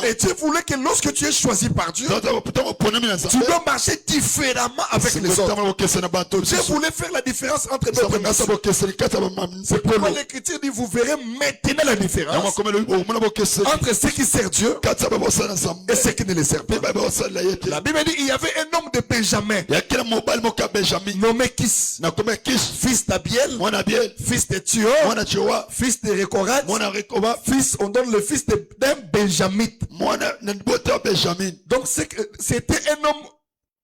Et Dieu voulait que lorsque tu es choisi par Dieu, tu dois marcher différemment avec les autres. Dieu voulait faire la différence entre d'autres nations. C'est pourquoi l'Écriture dit, vous verrez maintenant la différence entre ceux qui servent Dieu et ceux qui ne les servent pas. La Bible dit, il y avait un homme de Benjamin nommé Kis, fils d'Abiel, fils de Tuor, fils de Récorat, on donne le fils d'un Benjamite. Donc c'était un homme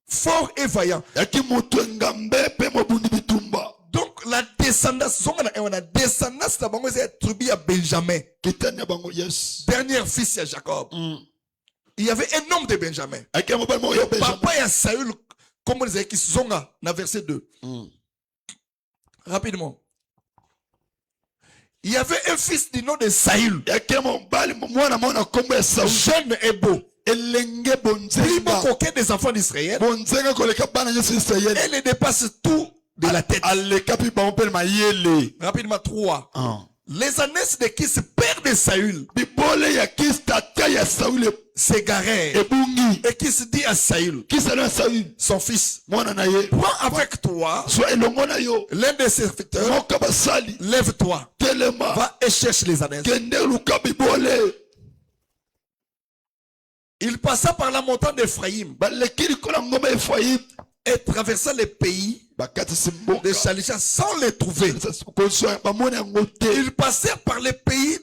fort et vaillant. Donc la descendance de la tribu à Benjamin, dernier fils de Jacob. Il y avait un homme de Benjamin. Papa et Saül, comme on disait, qui sont dans verset 2. Rapidement. Il y avait un fils du nom de Saül. Jeune et beau. Plus beau qu'aucun des enfants d'Israël. Elle les dépasse tout de la tête. Rapidement, 3. Les années de Kis, père de Saül, s'égarèrent. Et qui se dit à Saül, son fils, prends avec toi l'un de ses serviteurs, lève-toi, va et cherche les années. Il passa par la montagne d'Ephraïm et traversa les pays de Shalisha sans les trouver. Ils passèrent par les pays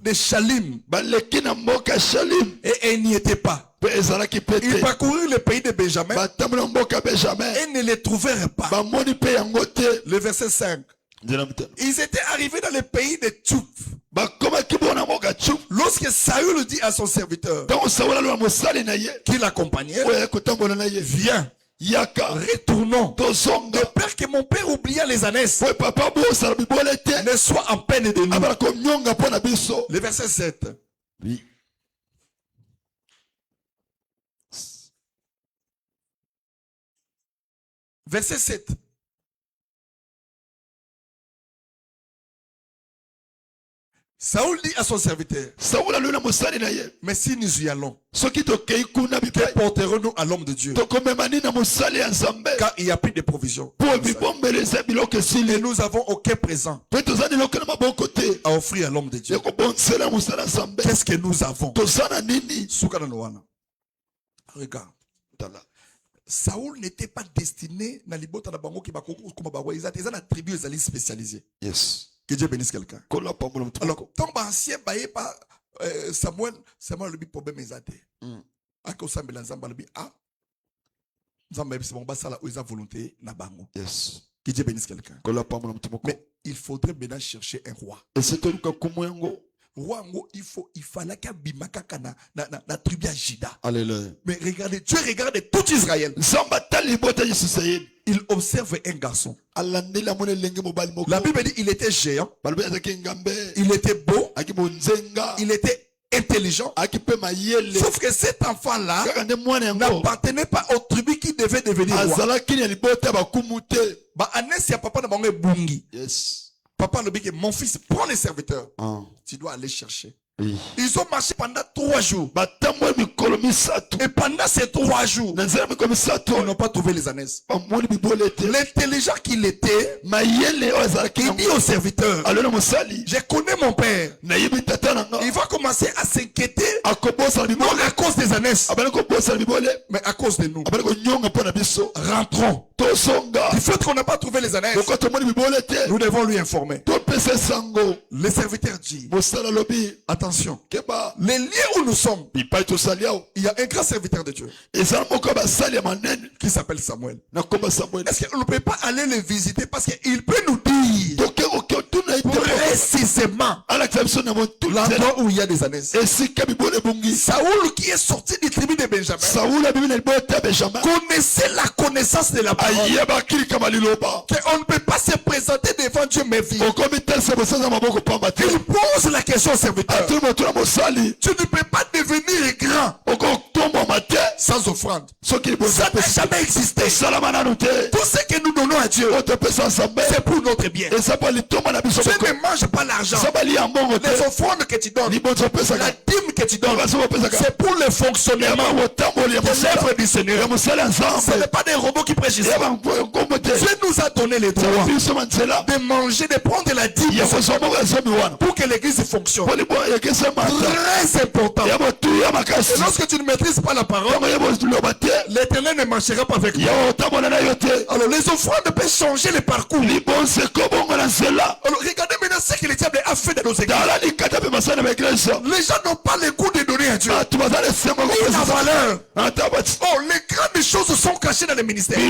de Shalim et ils n'y étaient pas. Ils parcoururent le pays de Benjamin et ne les trouvèrent pas. Le verset 5. Ils étaient arrivés dans le pays de Tchouf. Lorsque Saül dit à son serviteur qui l'accompagnait, viens, retournons. De peur que mon père oublia les années, ne soit en peine de nous. Le verset 7. Oui. Verset 7. Saül dit à son serviteur, mais si nous y allons, que porterons-nous à l'homme de Dieu? Car il n'y a plus de provisions. Et nous avons aucun présent à offrir à l'homme de Dieu. Qu'est-ce que nous avons? Regarde. Saül n'était pas destiné à la tribu spécialisée. Yes. Que Dieu bénisse quelqu'un. Alors, tant ancien baillé par Samuel le problème est athée. Volonté na bango. Yes. Que Dieu bénisse quelqu'un. Mais il faudrait maintenant chercher un roi. Roi, il fallait qu'il y ait la tribu à Juda. Alléluia. Mais regardez, Dieu regarde tout Israël. Il observe un garçon. La Bible dit il était géant. Il était beau. Il était intelligent. Sauf que cet enfant-là n'appartenait pas aux tribus qui devaient devenir roi. Yes. Papa le dit que mon fils, prends les serviteurs. Tu dois aller chercher. Ils ont marché pendant 3 jours. Et pendant ces 3 jours, ils n'ont pas trouvé les ânesse. L'intelligent qu'il était, il dit au serviteur, je connais mon père. Il va commencer à s'inquiéter, non à cause des ânesse, mais à cause de nous. Rentrons. Du fait qu'on n'a pas trouvé les ânesse, nous devons lui informer. Le serviteur dit, attention, les lieux où nous sommes, il y a un grand serviteur de Dieu qui s'appelle Samuel. Est-ce qu'on ne peut pas aller le visiter parce qu'il peut nous dire précisément l'endroit où il y a des ânesse. Saoul qui est sorti du tribu de Benjamin connaissait la connaissance de la parole. Qu'on ne peut pas se présenter devant Dieu mais vivre. Il pose la question au serviteur. Tu ne peux pas devenir grand sans offrande. Ça n'a jamais existé. Tout ce que nous donnons à Dieu, c'est pour notre bien. Tu ne manges pas l'argent. Les offrandes que tu donnes, la dîme que tu donnes, c'est pour le fonctionnement de l'œuvre du Seigneur. Ce n'est pas des robots qui prêchent ici. Dieu nous a donné les droits de manger, de prendre la dîme pour que l'église fonctionne. Très important. Et lorsque tu ne maîtrises pas la parole, l'Éternel ne marchera pas avec toi. Alors les offrandes peuvent changer le parcours. Alors regardez maintenant ce que le diable a fait dans nos églises. Les gens n'ont pas le goût de donner à Dieu. Ni la valeur. Oh, les grandes choses sont cachées dans le ministère. Le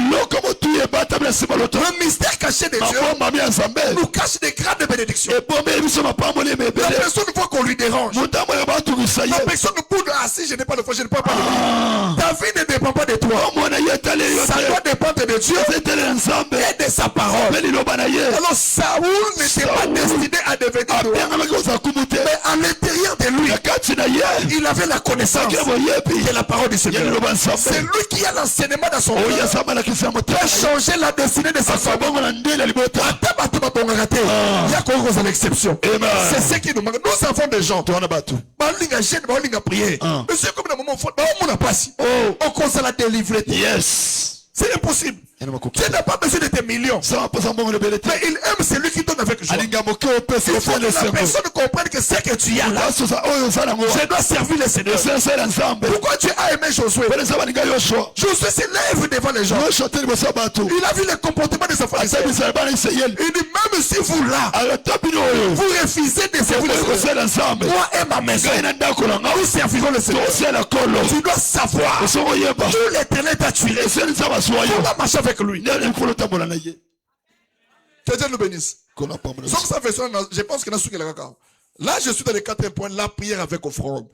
mystère caché de Dieu nous cache des grandes bénédictions. La personne voit qu'on lui dérange. La personne boude. Ah, si je n'ai pas de foi, je ne peux pas le ta vie ne dépend pas de toi. Ça doit dépendre de Dieu et de sa parole. Alors Saoul n'était pas destiné à devenir roi. Mais à l'intérieur de lui, il avait la connaissance de la parole du Seigneur. C'est lui qui a l'enseignement dans son cœur. Il a changé la destinée de sa famille. Il y a quoi aux exceptions. C'est ce qui nous manque. Nous avons des gens. Monsieur, comme dans le moment où on n'a pas si. On commence à la délivrer. Yes. C'est impossible. Tu n'as pas besoin de tes millions. Mais il aime celui qui donne avec joie. Il faut que la personne comprenne que ce que tu as là, je dois servir le Seigneur. Pourquoi tu as aimé Josué? Josué s'élève devant les gens. Il a vu le comportement de sa famille. Il dit même si vous là, vous refusez de servir le Seigneur, moi et ma maison, nous servirons le Seigneur. Tu dois savoir que l'Éternel t'a tué. On va marcher avec lui. Que Dieu nous bénisse. Je pense que là, je suis dans le 4e point, la prière avec offrande.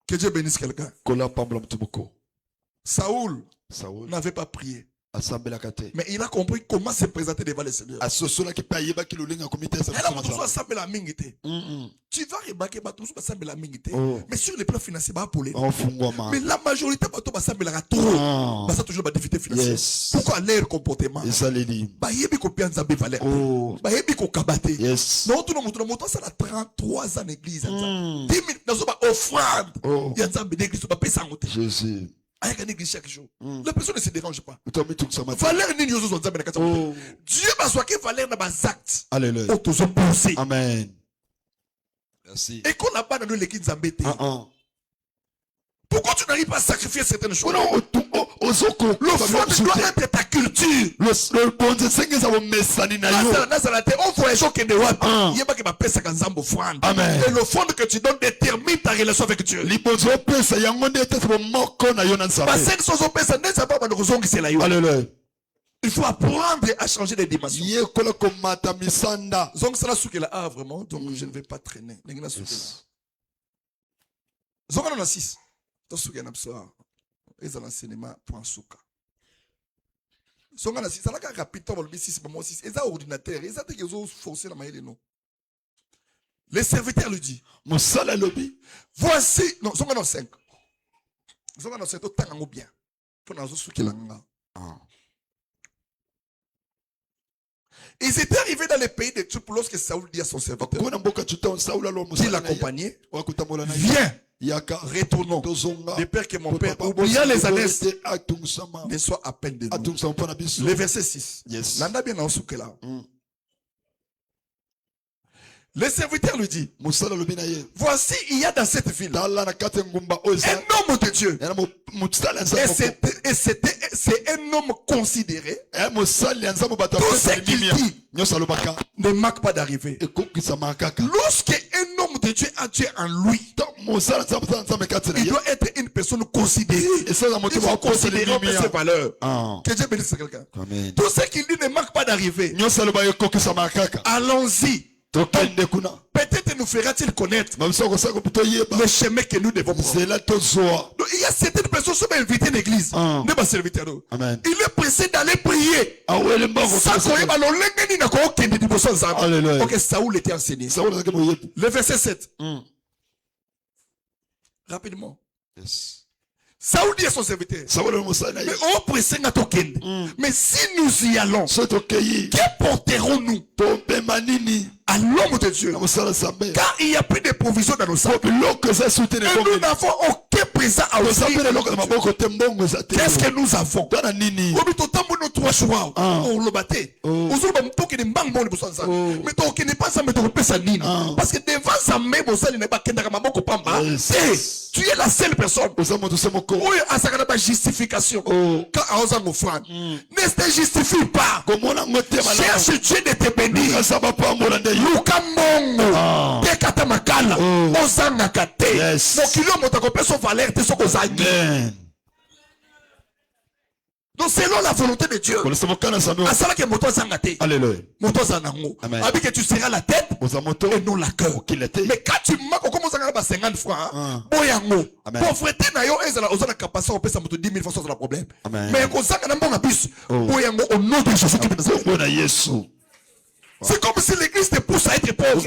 Que Dieu bénisse quelqu'un. Saoul n'avait pas prié. Mais il a compris comment se présenter devant le Seigneur. Tu vas remarquer mais sur le plan financier, mais la majorité de trop. Ça toujours difficulté financière. Pourquoi leur comportement? Ça a 33 ans d'église. 10 000 offrandes. Jésus. Chaque jour. La personne ne se dérange pas. Valeur Dieu va soigner valeur dans les actes. Alléluia. Amen. Merci. Et qu'on n'a pas dans l'équipe Zambété. Pourquoi tu n'arrives pas à sacrifier certaines choses? L'offrande doit être ta culture. On voyage que de wapi. Il y a pas que ma paix ça offrande. Et l'offrande que tu donnes détermine ta relation avec Dieu. Il faut apprendre à changer de dimension. Donc ça là que là vraiment, donc je ne vais pas traîner. Donc on a 6. Et dans l'enseignement pour un souka. Songa na 6 alaka rapide pour le 6 pour 6 et ça ordinateur et ça te qu'ils ont forcé la maille non. Le serviteur lui dit Moussala lobby voici non songa na 5. Songa na 7 autant en bien. Pour na souki la nga. Ils étaient arrivés dans les pays de troupes lorsque Saoul dit à son serviteur qui l'accompagnait, viens, retournons, de peur que mon père, oubliant les années, ne soit à peine de nous. Le verset 6. Le serviteur lui dit, voici, il y a dans cette ville un homme de Dieu. Et c'est un homme considéré. Tout ce qu'il dit ne manque pas d'arriver. Lorsqu'un homme de Dieu a Dieu en lui, il doit être une personne considérée. Il faut considérer ses valeurs. Que Dieu bénisse quelqu'un. Tout ce qu'il dit ne manque pas d'arriver. Allons-y. Peut-être nous fera-t-il connaître le chemin que nous devons prendre. Donc, il y a certaines personnes qui sont invitées à l'église. Il est pressé d'aller prier. Ok, Saoul était enseigné. Le verset 7. Rapidement. Saoul dit à son serviteur, mais oh, pressé n'a token. Mais si nous y allons, que porterons-nous à l'homme de Dieu? Car il n'y a plus de provisions dans nos sacs. Et nous n'avons aucun présent à offrir. Qu'est-ce que nous avons? Parce que devant sa main, tu es la seule personne. Oui, à sa justification. Quand on s'en offrande, ne te justifie pas. Cherche Dieu de te bénir. Luka mongo tekata makala ozanga kate mokilo moto akopeso valeur te soko zangi. Donc selon la volonté de Dieu, asala ke moto azanga te moto azanango abi que tu seras la tête et non la cœur. Mais quand tu mako comme ozanga ba 50 francs boyango pauvreté na yo ezala ozana capacité opesa moto 10 000 francs sans problème. Mais ko zanga na mbonga bis boyango au nom de Jésus qui nous. C'est comme si l'église te pousse à être pauvre.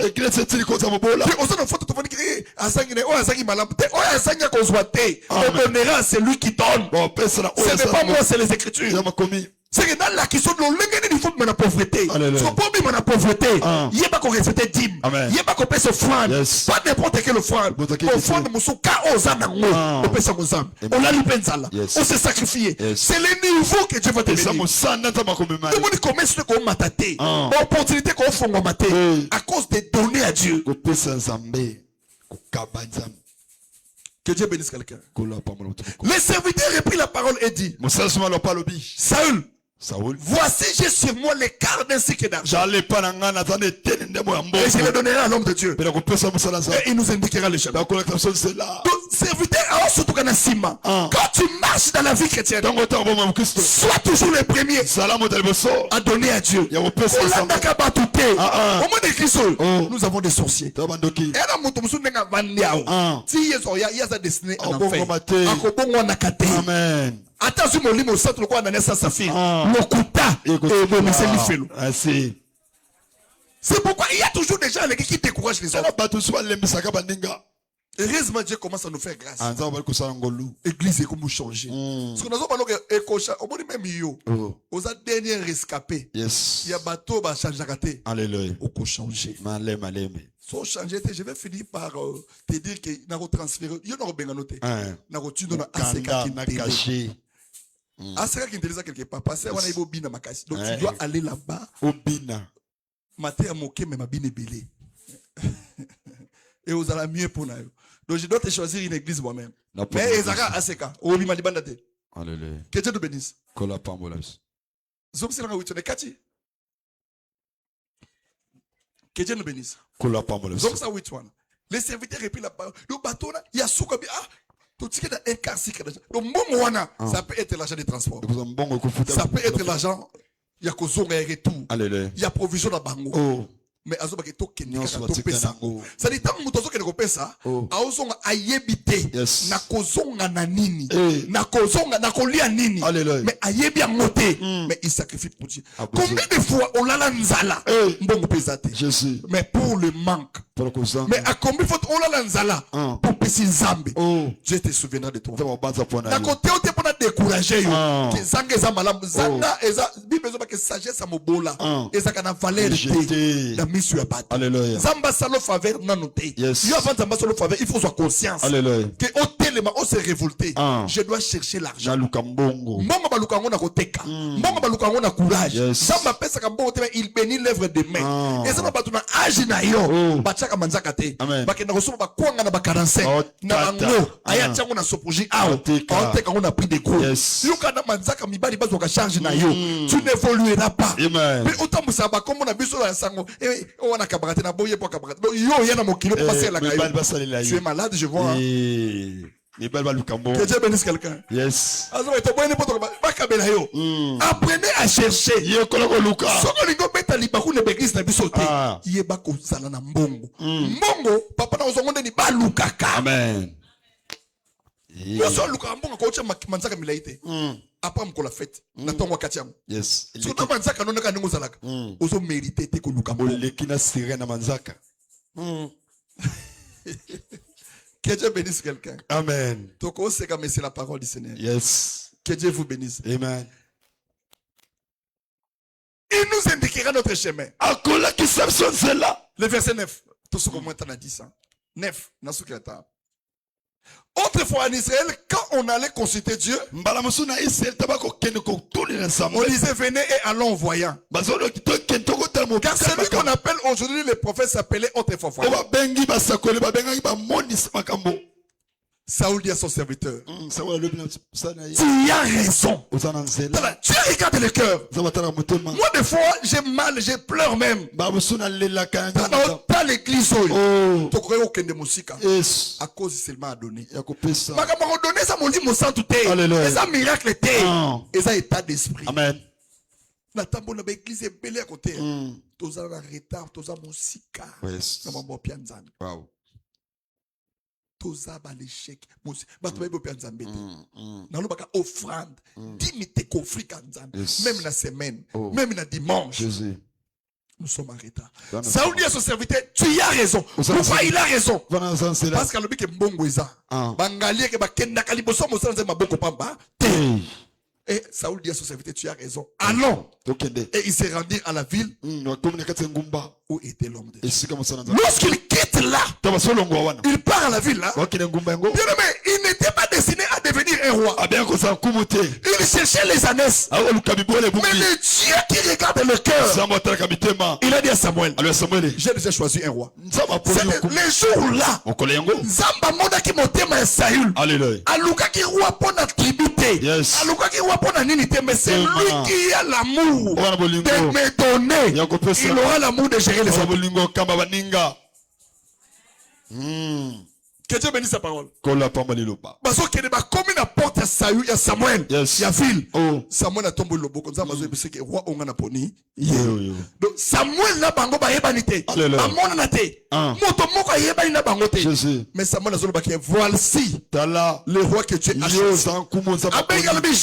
On donnera à celui qui donne. Ce n'est pas moi, c'est les Écritures. C'est que dans la question de l'enlèvement de la pauvreté, ce pas même la pauvreté, il n'y a pas qu'on respecte dîme, il n'y a pas qu'on paie ce offrande, pas n'importe quelle offrande. Offrande, on l'a loupé, on s'est sacrifié. C'est le niveau que Dieu va te donner. Tout le monde commence à m'attaquer, l'opportunité qu'on fait à cause des données à Dieu. Que Dieu bénisse quelqu'un. Le serviteur reprit la parole et dit, Saül, voici j'ai sur moi les quart d'un cycle d'argent. Et je le donnerai à l'homme de Dieu. Et il nous indiquera le chemin. Donc, serviteur, quand tu marches dans la vie chrétienne, sois toujours le premier à donner à Dieu. Nous avons des sorciers. Amen. Attention, mon livre, ça, le quoi, Nanessa Safir. C'est pourquoi il y a toujours des gens qui découragent les autres. Heureusement, Dieu commence à nous faire grâce. L'église est comme changer. Parce que nous avons même yo. Aux derniers rescapés. Il y a bateau, bah, changer à côté. Alléluia. Au changer. Sans changer, je vais finir par te dire que nous avons transféré. Il y a bien noté. Nous avons tué dans ACK qui Asaka qui intéresse quelque part. Parce qu'on a eu bina makasi. Donc tu dois aller là-bas. Au bina. Maté à moquer mais ma bine belé. Et vous allez mieux pour nous. Donc je dois te choisir une église moi-même. Mais Ezaka Aseka. Au bima libandate. Alléluia. Que Dieu te bénisse. Kola pambolas. Zom c'est la witone kati. Que Dieu nous bénisse. Kola pambolas. Zom ça witone. Les serviteurs et puis la parole. Le bateau là, il y a souka bi tout ce qui est un quart cycle d'argent. Donc, ça peut être l'argent des transports. Ça peut être l'argent. Il y a kozonga et retour. Il y a provision dans bango. Mais azo baketo kenika to pesa. Ça dit tant mutozo ke pesa, aozonga ayebite na kozonga na nini. Na kozonga na kolia nini. Mais ayebi a monter, mais il sacrifie pour Dieu. Combien de fois on l'a nzala mbongo pesate. Mais pour le manque. Mais à combien de fois on l'a nzala pour pesi nzambe. Dieu te souviendra de toi. Na côté on te pona décourager yo. Que zanga eza malam zanga eza Bible eza que sagesse à mobola. Eza kana valeur de la mission ya bato. Alléluia. Zamba salo faveur nanu te. Yes. Yo avant zamba salo faveur, il faut soit conscience. Alléluia. Que au téléma on se révolter. Je dois chercher l'argent. Naluka mbongo. Mbongo baluka ngo na koteka. Mbongo baluka ngo na courage. Zamba pesa ka mbongo te il bénit l'œuvre de main. Et ça va batuna âge na yo. Bachaka manzaka te. Bakenda kosoba bakwanga na ba 45. Na bango aya tyango na sopoji awo. Oteka ngo na prix de gros. Yuka na manzaka mibali bazo ka charge na yo. Tu n'évolueras pas. Amen. Mais autant musa ba comme na biso la sango. On wana kabarate na boye po kabarate. Yo yana mokilo passer la kayo. Tu es malade, je vois. Que Dieu bénisse quelqu'un. Yes. Apprenez à chercher. Amen. Yes. Que Dieu bénisse quelqu'un. Amen. Mais c'est la parole du Seigneur. Yes. Que Dieu vous bénisse. Amen. Il nous indiquera notre chemin. Le verset 9. Tout ce qu'on m'a dit ça. 9. Autrefois en Israël, quand on allait consulter Dieu, on disait venez et allons en voyant. Car celui qu'on appelle aujourd'hui le prophète s'appelait autrefois. Saoul dit à son serviteur, tu as raison. Tu regardes le cœur. Moi des fois j'ai mal, je pleure même. Dans l'église, tu crois aucun de musique à cause seulement à donner. Ça m'a dit mon sang tout est. Et ça miracle était. Et ça état d'esprit. Amen. La tambour de l'église est belle à côté. Tous en retard, tous en musique. Wow. Toza ba l'échec bato ba bopia nzambe na lo baka offrande dignité kofrika nzambe même la semaine même la dimanche nous sommes en retard. Saoul dit à son serviteur tu as raison. Pourquoi il a raison? Parce que lobi ke mbongo eza bangalie ke bakenda kaliboso mo sanze maboko pamba. Et Saoul dit à son serviteur tu as raison. Allons. Et il s'est rendu à la ville où était l'homme de Dieu. Lorsqu'il quitte là, il part à la ville là. Bien aimé, il n'était pas destiné à devenir un roi. Il cherchait les ânesses. Mais le Dieu qui regarde le cœur, il a dit à Samuel, j'ai déjà choisi un roi. Les jours là, Zamba Mona qui montait à Saül, Aluka qui roi pour la tributé, Aluka qui roi pour la ninité, mais c'est lui qui a l'amour de me donner. Il aura l'amour de gérer les hommes. Que Dieu bénisse sa parole. Parce que les communes apportent à Saül, à Samuel, il y a ville. Samuel a tombé le beau comme ça, parce que roi on a poni. Donc Samuel n'a pas de banité. Amon n'a été. Moto moko yeba ina bangote. Mais Samuel a zolo baké voici le roi que tu as choisi.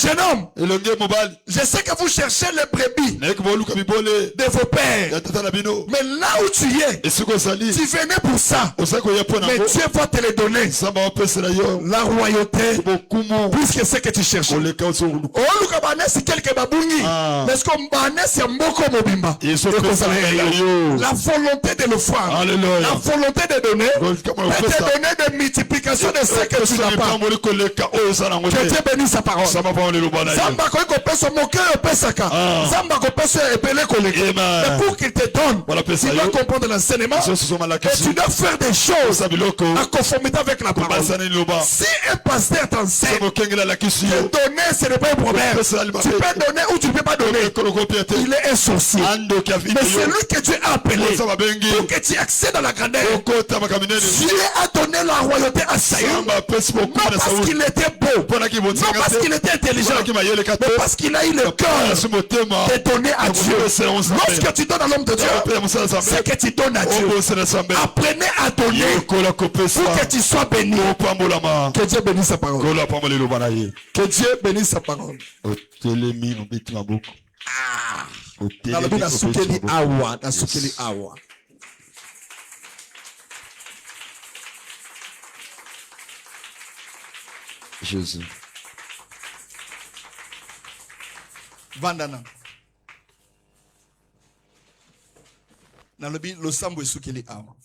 Jeune homme. Je sais que vous cherchez les brebis de vos pères. Mais là où tu es, tu venais pour ça. Mais Dieu va te le donner. La royauté. Puisque c'est que tu cherches. Oh, Lukabane, c'est quelques babuni. Mais ce qu'on bane, c'est mboko mobimba. La volonté de l'offrande. La volonté de donner. Et te donner de multiplication de ce que tu n'as pas. Que Dieu bénisse sa parole. Zamba ko peso moke pesaka. Zamba ko peso epele koleke. Mais pour qu'il te donne, tu dois comprendre l'enseignement. Et tu dois faire des choses en conformité avec la parole. Si un pasteur t'enseigne, donner ce n'est pas un problème. Tu peux donner ou tu ne peux pas donner. Il est un sorcier. Mais celui que tu as appelé pour que tu accèdes à la grandeur, Dieu a donné la royauté à Saül. Non parce qu'il était beau, non parce qu'il était intelligent, mais parce qu'il a eu le cœur de donner à Dieu. Lorsque tu donnes à l'homme de Dieu, c'est que tu donnes à Dieu. Apprenez à donner pour que tu sois béni. Que Dieu bénisse sa parole. Que Dieu bénisse sa parole. Jésus. Vandana. Dans le but, le sambo est sous qu'il est avant.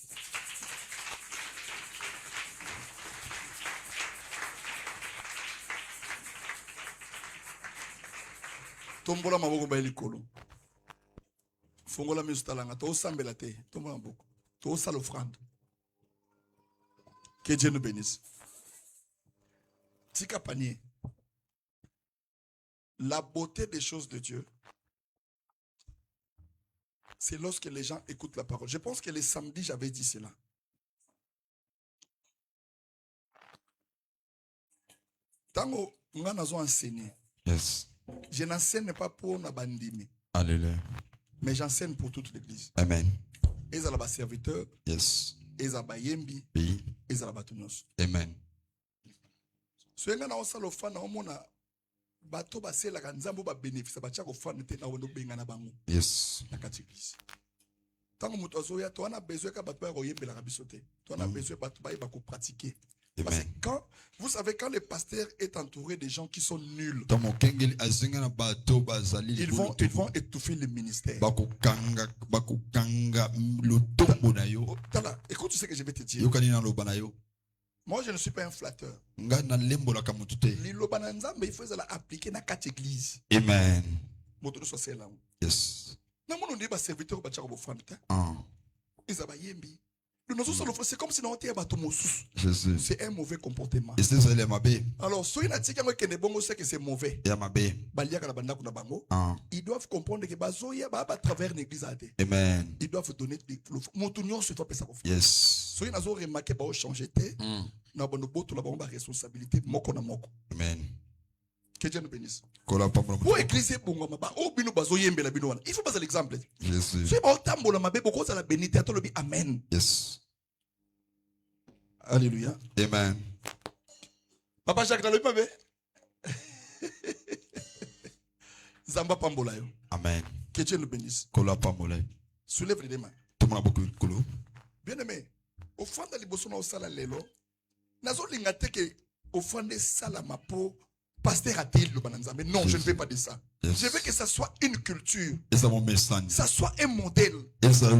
Tombola maboko ba likolo. Fongola mistalanga to sambela te. Tombola maboko. To sala offrande. Que Dieu nous bénisse. Tika panier. La beauté des choses de Dieu, c'est lorsque les gens écoutent la parole. Je pense que les samedis, j'avais dit cela. Tango, nga nazo enseigner. Yes. Je n'enseigne pas pour na bandimi. Alléluia. Mais j'enseigne pour toute l'église. Amen. Ezala ba serviteur. Yes. Ezala ba yembi. Oui. Ezala ba tunyos. Amen. So nga na osala ofana omona bato ba sela ka nzambo ba bénéfice ba tshako ofana te na wondo benga na bango. Yes. Na kati église. Tango muto azoya to ana besoin ka bato ba koyembela ka biso te. To ana besoin bato ba ko pratiquer. Parce que quand, vous savez, quand le pasteur est entouré de gens qui sont nuls, ils vont étouffer le ministère. Écoute ce que je vais te dire. Moi, je ne suis pas un flatteur. Il faut l'appliquer dans quatre églises. Amen. Yes. C'est comme si on était c'est un mauvais comportement. Alors, ceux qui que c'est mauvais, ils doivent comprendre que à travers l'église. Amen. Ils doivent donner des yes. Ceux qui ont remarqué qu'ils changer, ils ont responsabilité. Amen. Que Dieu nous bénisse. Pour église, il faut passer l'exemple. Amen. Yes. Alléluia. Amen. Papa Jacques, dans le pavé. Zamba Pambola. Amen. Que Dieu nous bénisse. Soulève les mains. Bien aimé, au fond de l'Iboson au sala lelo, nazo lingate que au fond de sala mapo. Pasteur a-t-il le bananzambe? Non, je ne veux pas de ça. Yes. Je veux que ça soit une culture. Ça soit un modèle. Ça dit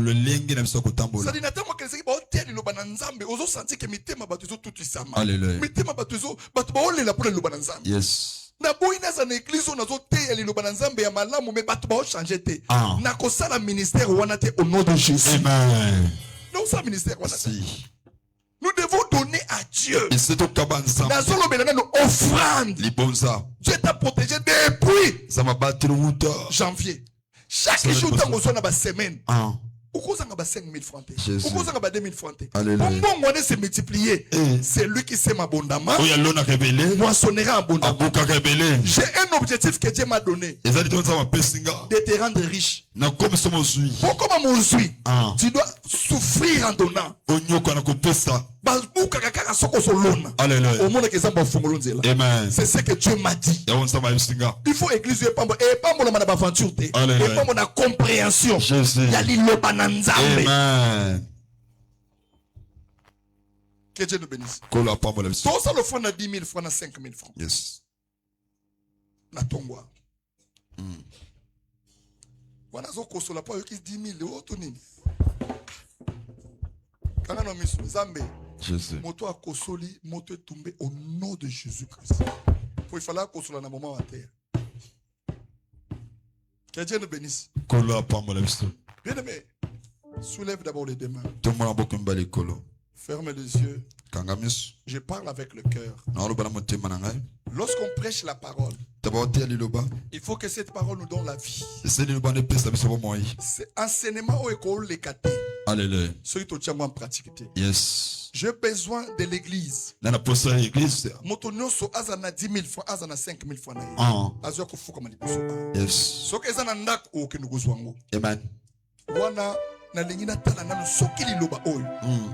n'attends que c'est que le bananzambe, ozo senti que mitema batuzo tout isama. Mitema batuzo batubole la pour le bananzambe. Yes. Na boina za église on azo te le bananzambe ya malamu mais batu ba changer te. Na ko sala ministère wana te au nom de Jésus. Amen. Non ça ministère wana. Nous devons donner à Dieu. Dieu t'a protégé depuis janvier. Chaque jour, tu as une semaine. Pourquoi ça n'a 5 000 francs? Pourquoi ça n'a 2 000 francs? Pourquoi on s'est multiplié? C'est lui qui sait abondamment. Moissonnera abondamment. J'ai un objectif que Dieu m'a donné. De te rendre riche. Pourquoi mon suis? Tu dois souffrir en donnant. Amen. C'est ce que Dieu m'a dit. Il faut église et pas mon aventure et pas mon compréhension. Amen. Que Dieu nous bénisse. Tout ça le franc à 10 000 francs, à 5 000 francs. Yes. Na tongwa. Wana zo kosola pa yoki 10 000 toni. Kana no miso Zambe. Jésus. Moto a kosoli, moto est tombé au nom de Jésus-Christ. Il fallait kosola na moment à terre. Que Dieu nous bénisse. Bien aimé, soulève d'abord les deux mains. Ferme les yeux. Je parle avec le cœur. Lorsqu'on prêche la parole, il faut que cette parole nous donne la vie. C'est enseignement au école les catés. Alléluia. Ceux qui ont en pratique. Yes. J'ai besoin de l'église. Dans la poste de l'église. Motonio so azana 10 000 francs, azana 5 000 francs. Azwa kufuka malibiso. Yes. So que ezana ndak o ke nuguzwango. Amen. Wana na lingina tala na sokili loba oyo.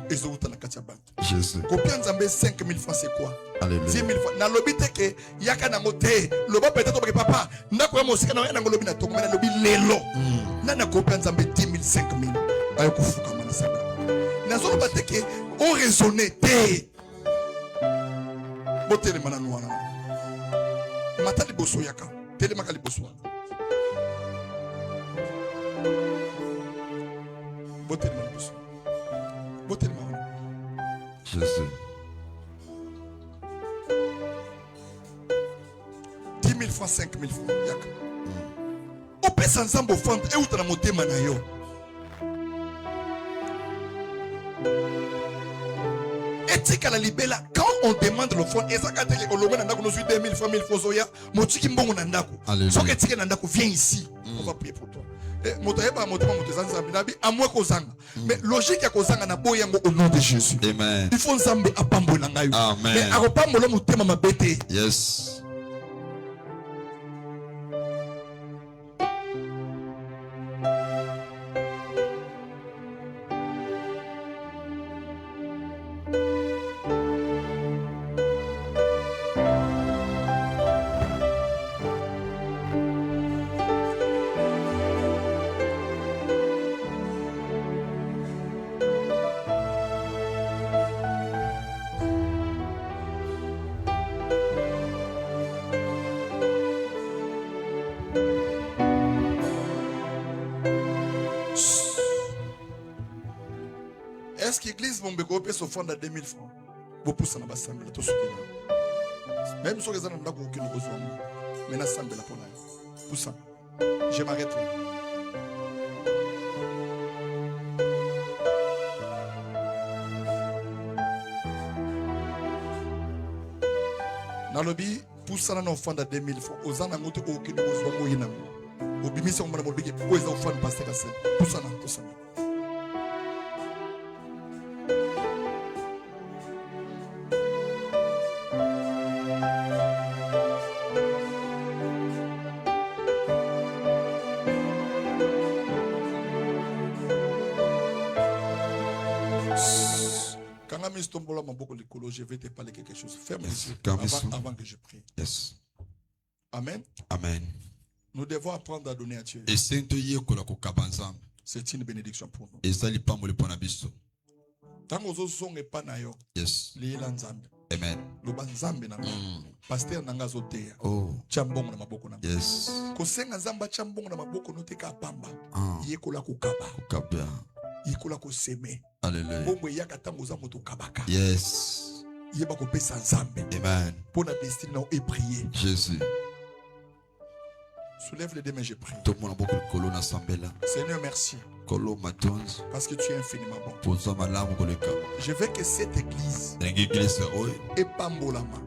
Ezo utana katia bank. Jésus. Combien nzambe 5 000 francs c'est quoi? Alléluia. 10 000 francs. Na lobi teke yaka na ngote. Loba peut-être que papa ndako ya mosika na yana ngolobi na tongo na lobi lelo. Nana combien nzambe 10 000 5 000. Ayo kufuka mana sabe. Na zo loba teke on raisonner te. Botere mana noana. Mata liboso yaka. Tele makali boso. Jésus. 10 000 francs, 5 000 francs. On peut s'ensemble offrande et où tu as monté manayo. Éthique à la libella, quand on demande l'offrande, et ça quand on le demande, on a 2 000 francs, 1 000 francs, soya, mon tiki mbongo nandako. Soit que tiki nandako, viens ici, on va prier pour toi. Mais logique ya kozanga na boyango au nom de Jésus. Amen. Il faut nzambe apambola ngayo. Amen. Mais akopambola mutema mabete. Yes. Est-ce que l'église Mombeko peut s'offrir à 2000 francs? Vous poussez dans la assemblée, tout ce qui est. Même si vous avez un peu de besoin, mais l'assemblée là pour là. Poussez. Je m'arrête là. Dans le lobby, poussez dans l'offrande à 2000 francs. Aux gens n'ont aucun besoin. Au bimis, on m'a dit que vous avez offert pasteur à ça. Poussez là, tout ça. Je vais te parler quelque chose. Ferme les yeux avant que je prie. Yes. Amen. Amen. Nous devons apprendre à donner à Dieu. C'est une bénédiction pour nous. Yes. Amen. Pasteur nanga zotea. Oh. Chambongo na maboko na. Yes. Kosenga nzamba chambongo na maboko noteka pamba. Yekola kukaba. Kukaba. Yekola koseme. Alléluia. Bombo yaka tangoza moto kabaka. Yes. Yeba ko pesa nzambe. Amen. Pour la destinée et prier. Jésus. Soulève les deux mains, je prie. Seigneur, merci. Parce que tu es infiniment bon. Je veux que cette église est pambolama.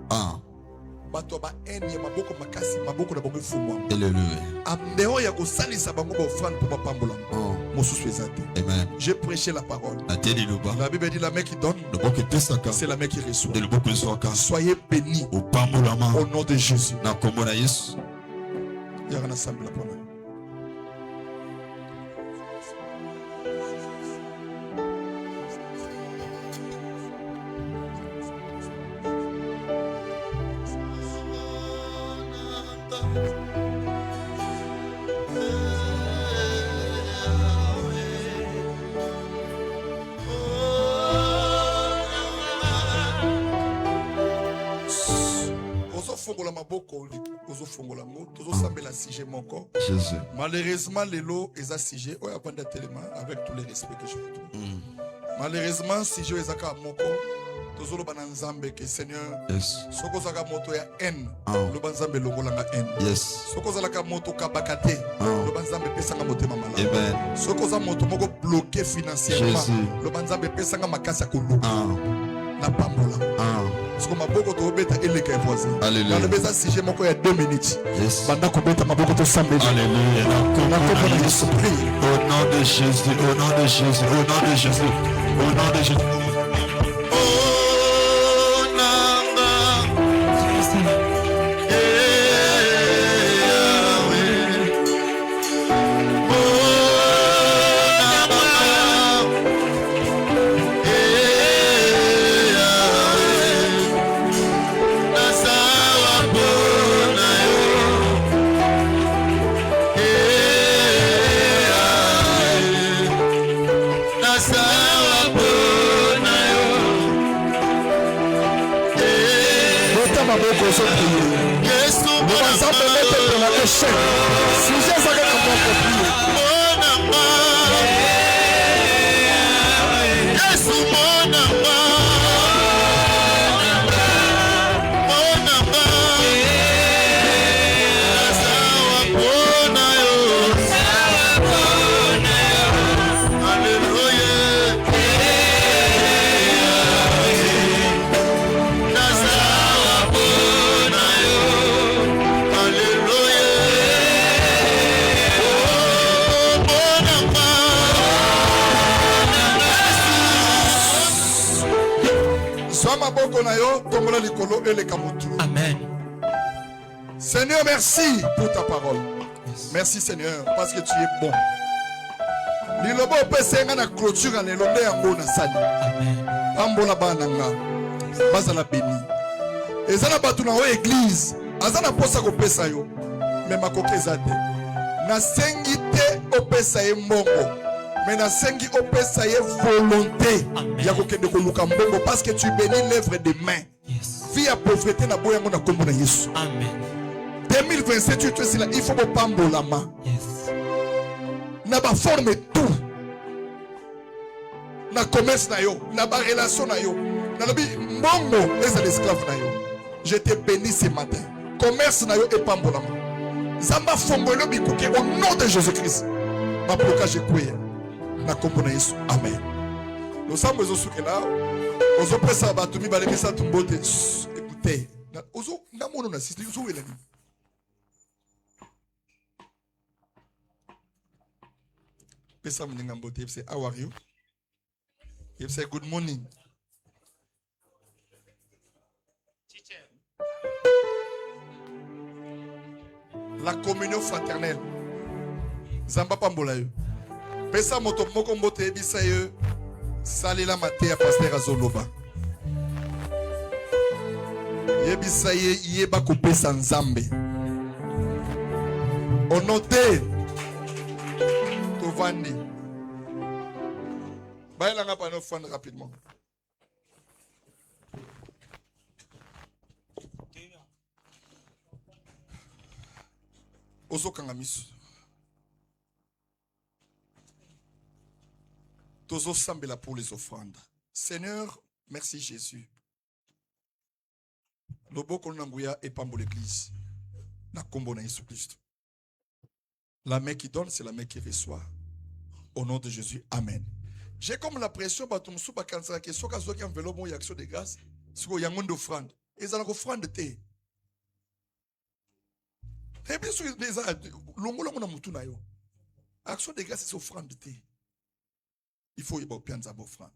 Batoba eni maboko makasi maboko na bongo fumwa. Alléluia. Amdeo ya kosalisa bango ba offrande pour pambolama. Mosusu ezate. Amen. J'ai prêché la parole. La Bible dit la main qui donne, c'est la main qui reçoit. Soyez bénis au nom de Jésus. Il y a un ensemble là pour nous. Malheureusement, les lots est assigé avec tous les respects que je vous donne. Malheureusement, si je suis à Moko, tous les bananzambe que Seigneur, soko zaka moto ya haine, le banzambe longolanga haine. Soko zaka moto kabakate, le banzambe pesanga motema malade. Soko za moto moko bloqué financièrement, le banzambe pesanga makasi ya koluka. Na pambola. Parce que maboko to beta eleka e voisin. Alléluia. Na beza si j'ai moko ya 2 minutes. Banda ko beta maboko to sambe. Alléluia. Au nom de Jésus, au nom de Jésus, au nom de Jésus, au nom de Jésus. Amen. Seigneur, merci pour ta parole. Merci Seigneur, parce que tu es bon. Lilobo pesenga na clôture en elonde yango na sali. Amen. Ambola bananga. Bazala béni. Ezana batu na o église. Azana posa ko pesa yo. Mais makokeza te. Na sengi te opesa ye mbongo. Mais na sengi opesa ye volonté. Ya kokende ko luka mbongo parce que tu bénis l'œuvre des mains. Yes. Vie à pauvreté na boyango na kombo na Yesu. Amen. 2027 tu es là, il faut pas pambolama. Yes. Na ba forme tout. Na commerce na yo, na ba relation na yo. Na lobi mbongo les esclaves na yo. Je te bénis ce matin. Commerce na yo et pambolama. Zamba fongolo bikuke au nom de Jésus-Christ. Ma blocage est na kombo na Yesu. Amen. Nous sommes aux soukela. Ozo pesa batumi balebisa tumbote. Écoutez, ozo ngamono na sister ozo welani. Pesa mningambote say how are you? You say good morning. Teacher. La communion fraternelle. Zamba pambola yo. Pesa moto moko mbote ebisa yo. Salela maté à pasteur Azoloba. Yebisa yeba couper sans zambe. Onote Tovandi. Baila nga pa no fan rapidement. Ozo kangamisu. Tous offrande pour les offrandes. Seigneur, merci Jésus. Le beau qu'on a et pas pour l'église. Na combo na Jésus Christ. La main qui donne, c'est la main qui reçoit. Au nom de Jésus, Amen. J'ai comme la pression, bah, tu me souba quand ça, que soit qu'à soit qui enveloppe mon action de grâce, c'est qu'il y a un offrande. Et ça, l'offrande de thé. Et bien sûr, les longo longo na mutu na yo. Action de grâce, c'est offrande de thé. Il faut y avoir une offrande.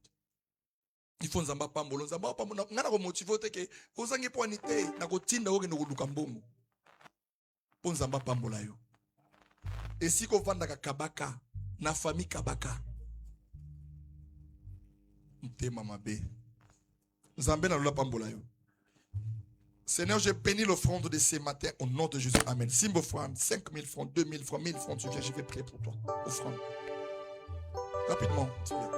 Il faut nzamba pambolo nzamba pambolo ngana ko motiver te ke kozangi po anite na ko tinda oke no lukambongo. Po nzamba pambola yo. Et si ko vanda ka kabaka na famille kabaka. Nte mama be. Nzambe na lula pambola yo. Seigneur, je bénis l'offrande de ce matin au nom de Jésus. Amen. Si m'offrande 5 000 francs, 2 000 francs, 1 000 francs, tu viens, je vais prier pour toi. Offrande. Rapidement, tu viens.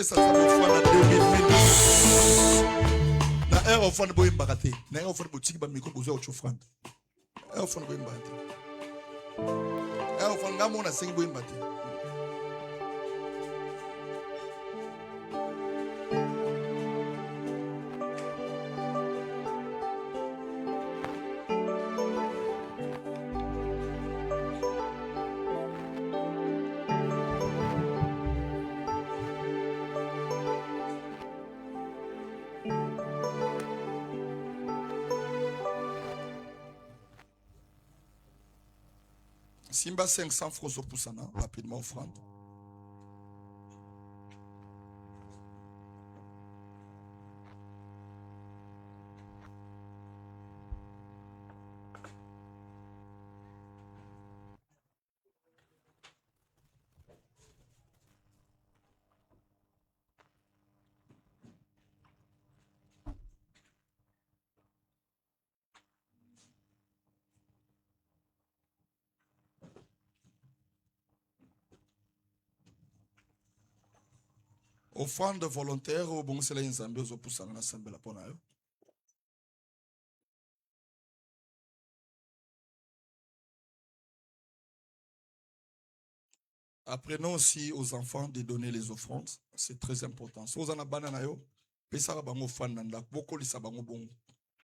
Ça va faire 2000 na heure offrande boy mbakate na heure offrande boutique ba miko bozo offrande heure offrande boy mbakate heure offrande ngamo na sengi boy mbakate Simba 500 francs au poussana, rapidement offrande. Offrande volontaire au bon c'est la nzambe ozo poussana na sambela pona yo. Apprenons aussi aux enfants de donner les offrandes, c'est très important. Si vous en avez banana yo, pesa bango offrande nda boko lisa bango bongo.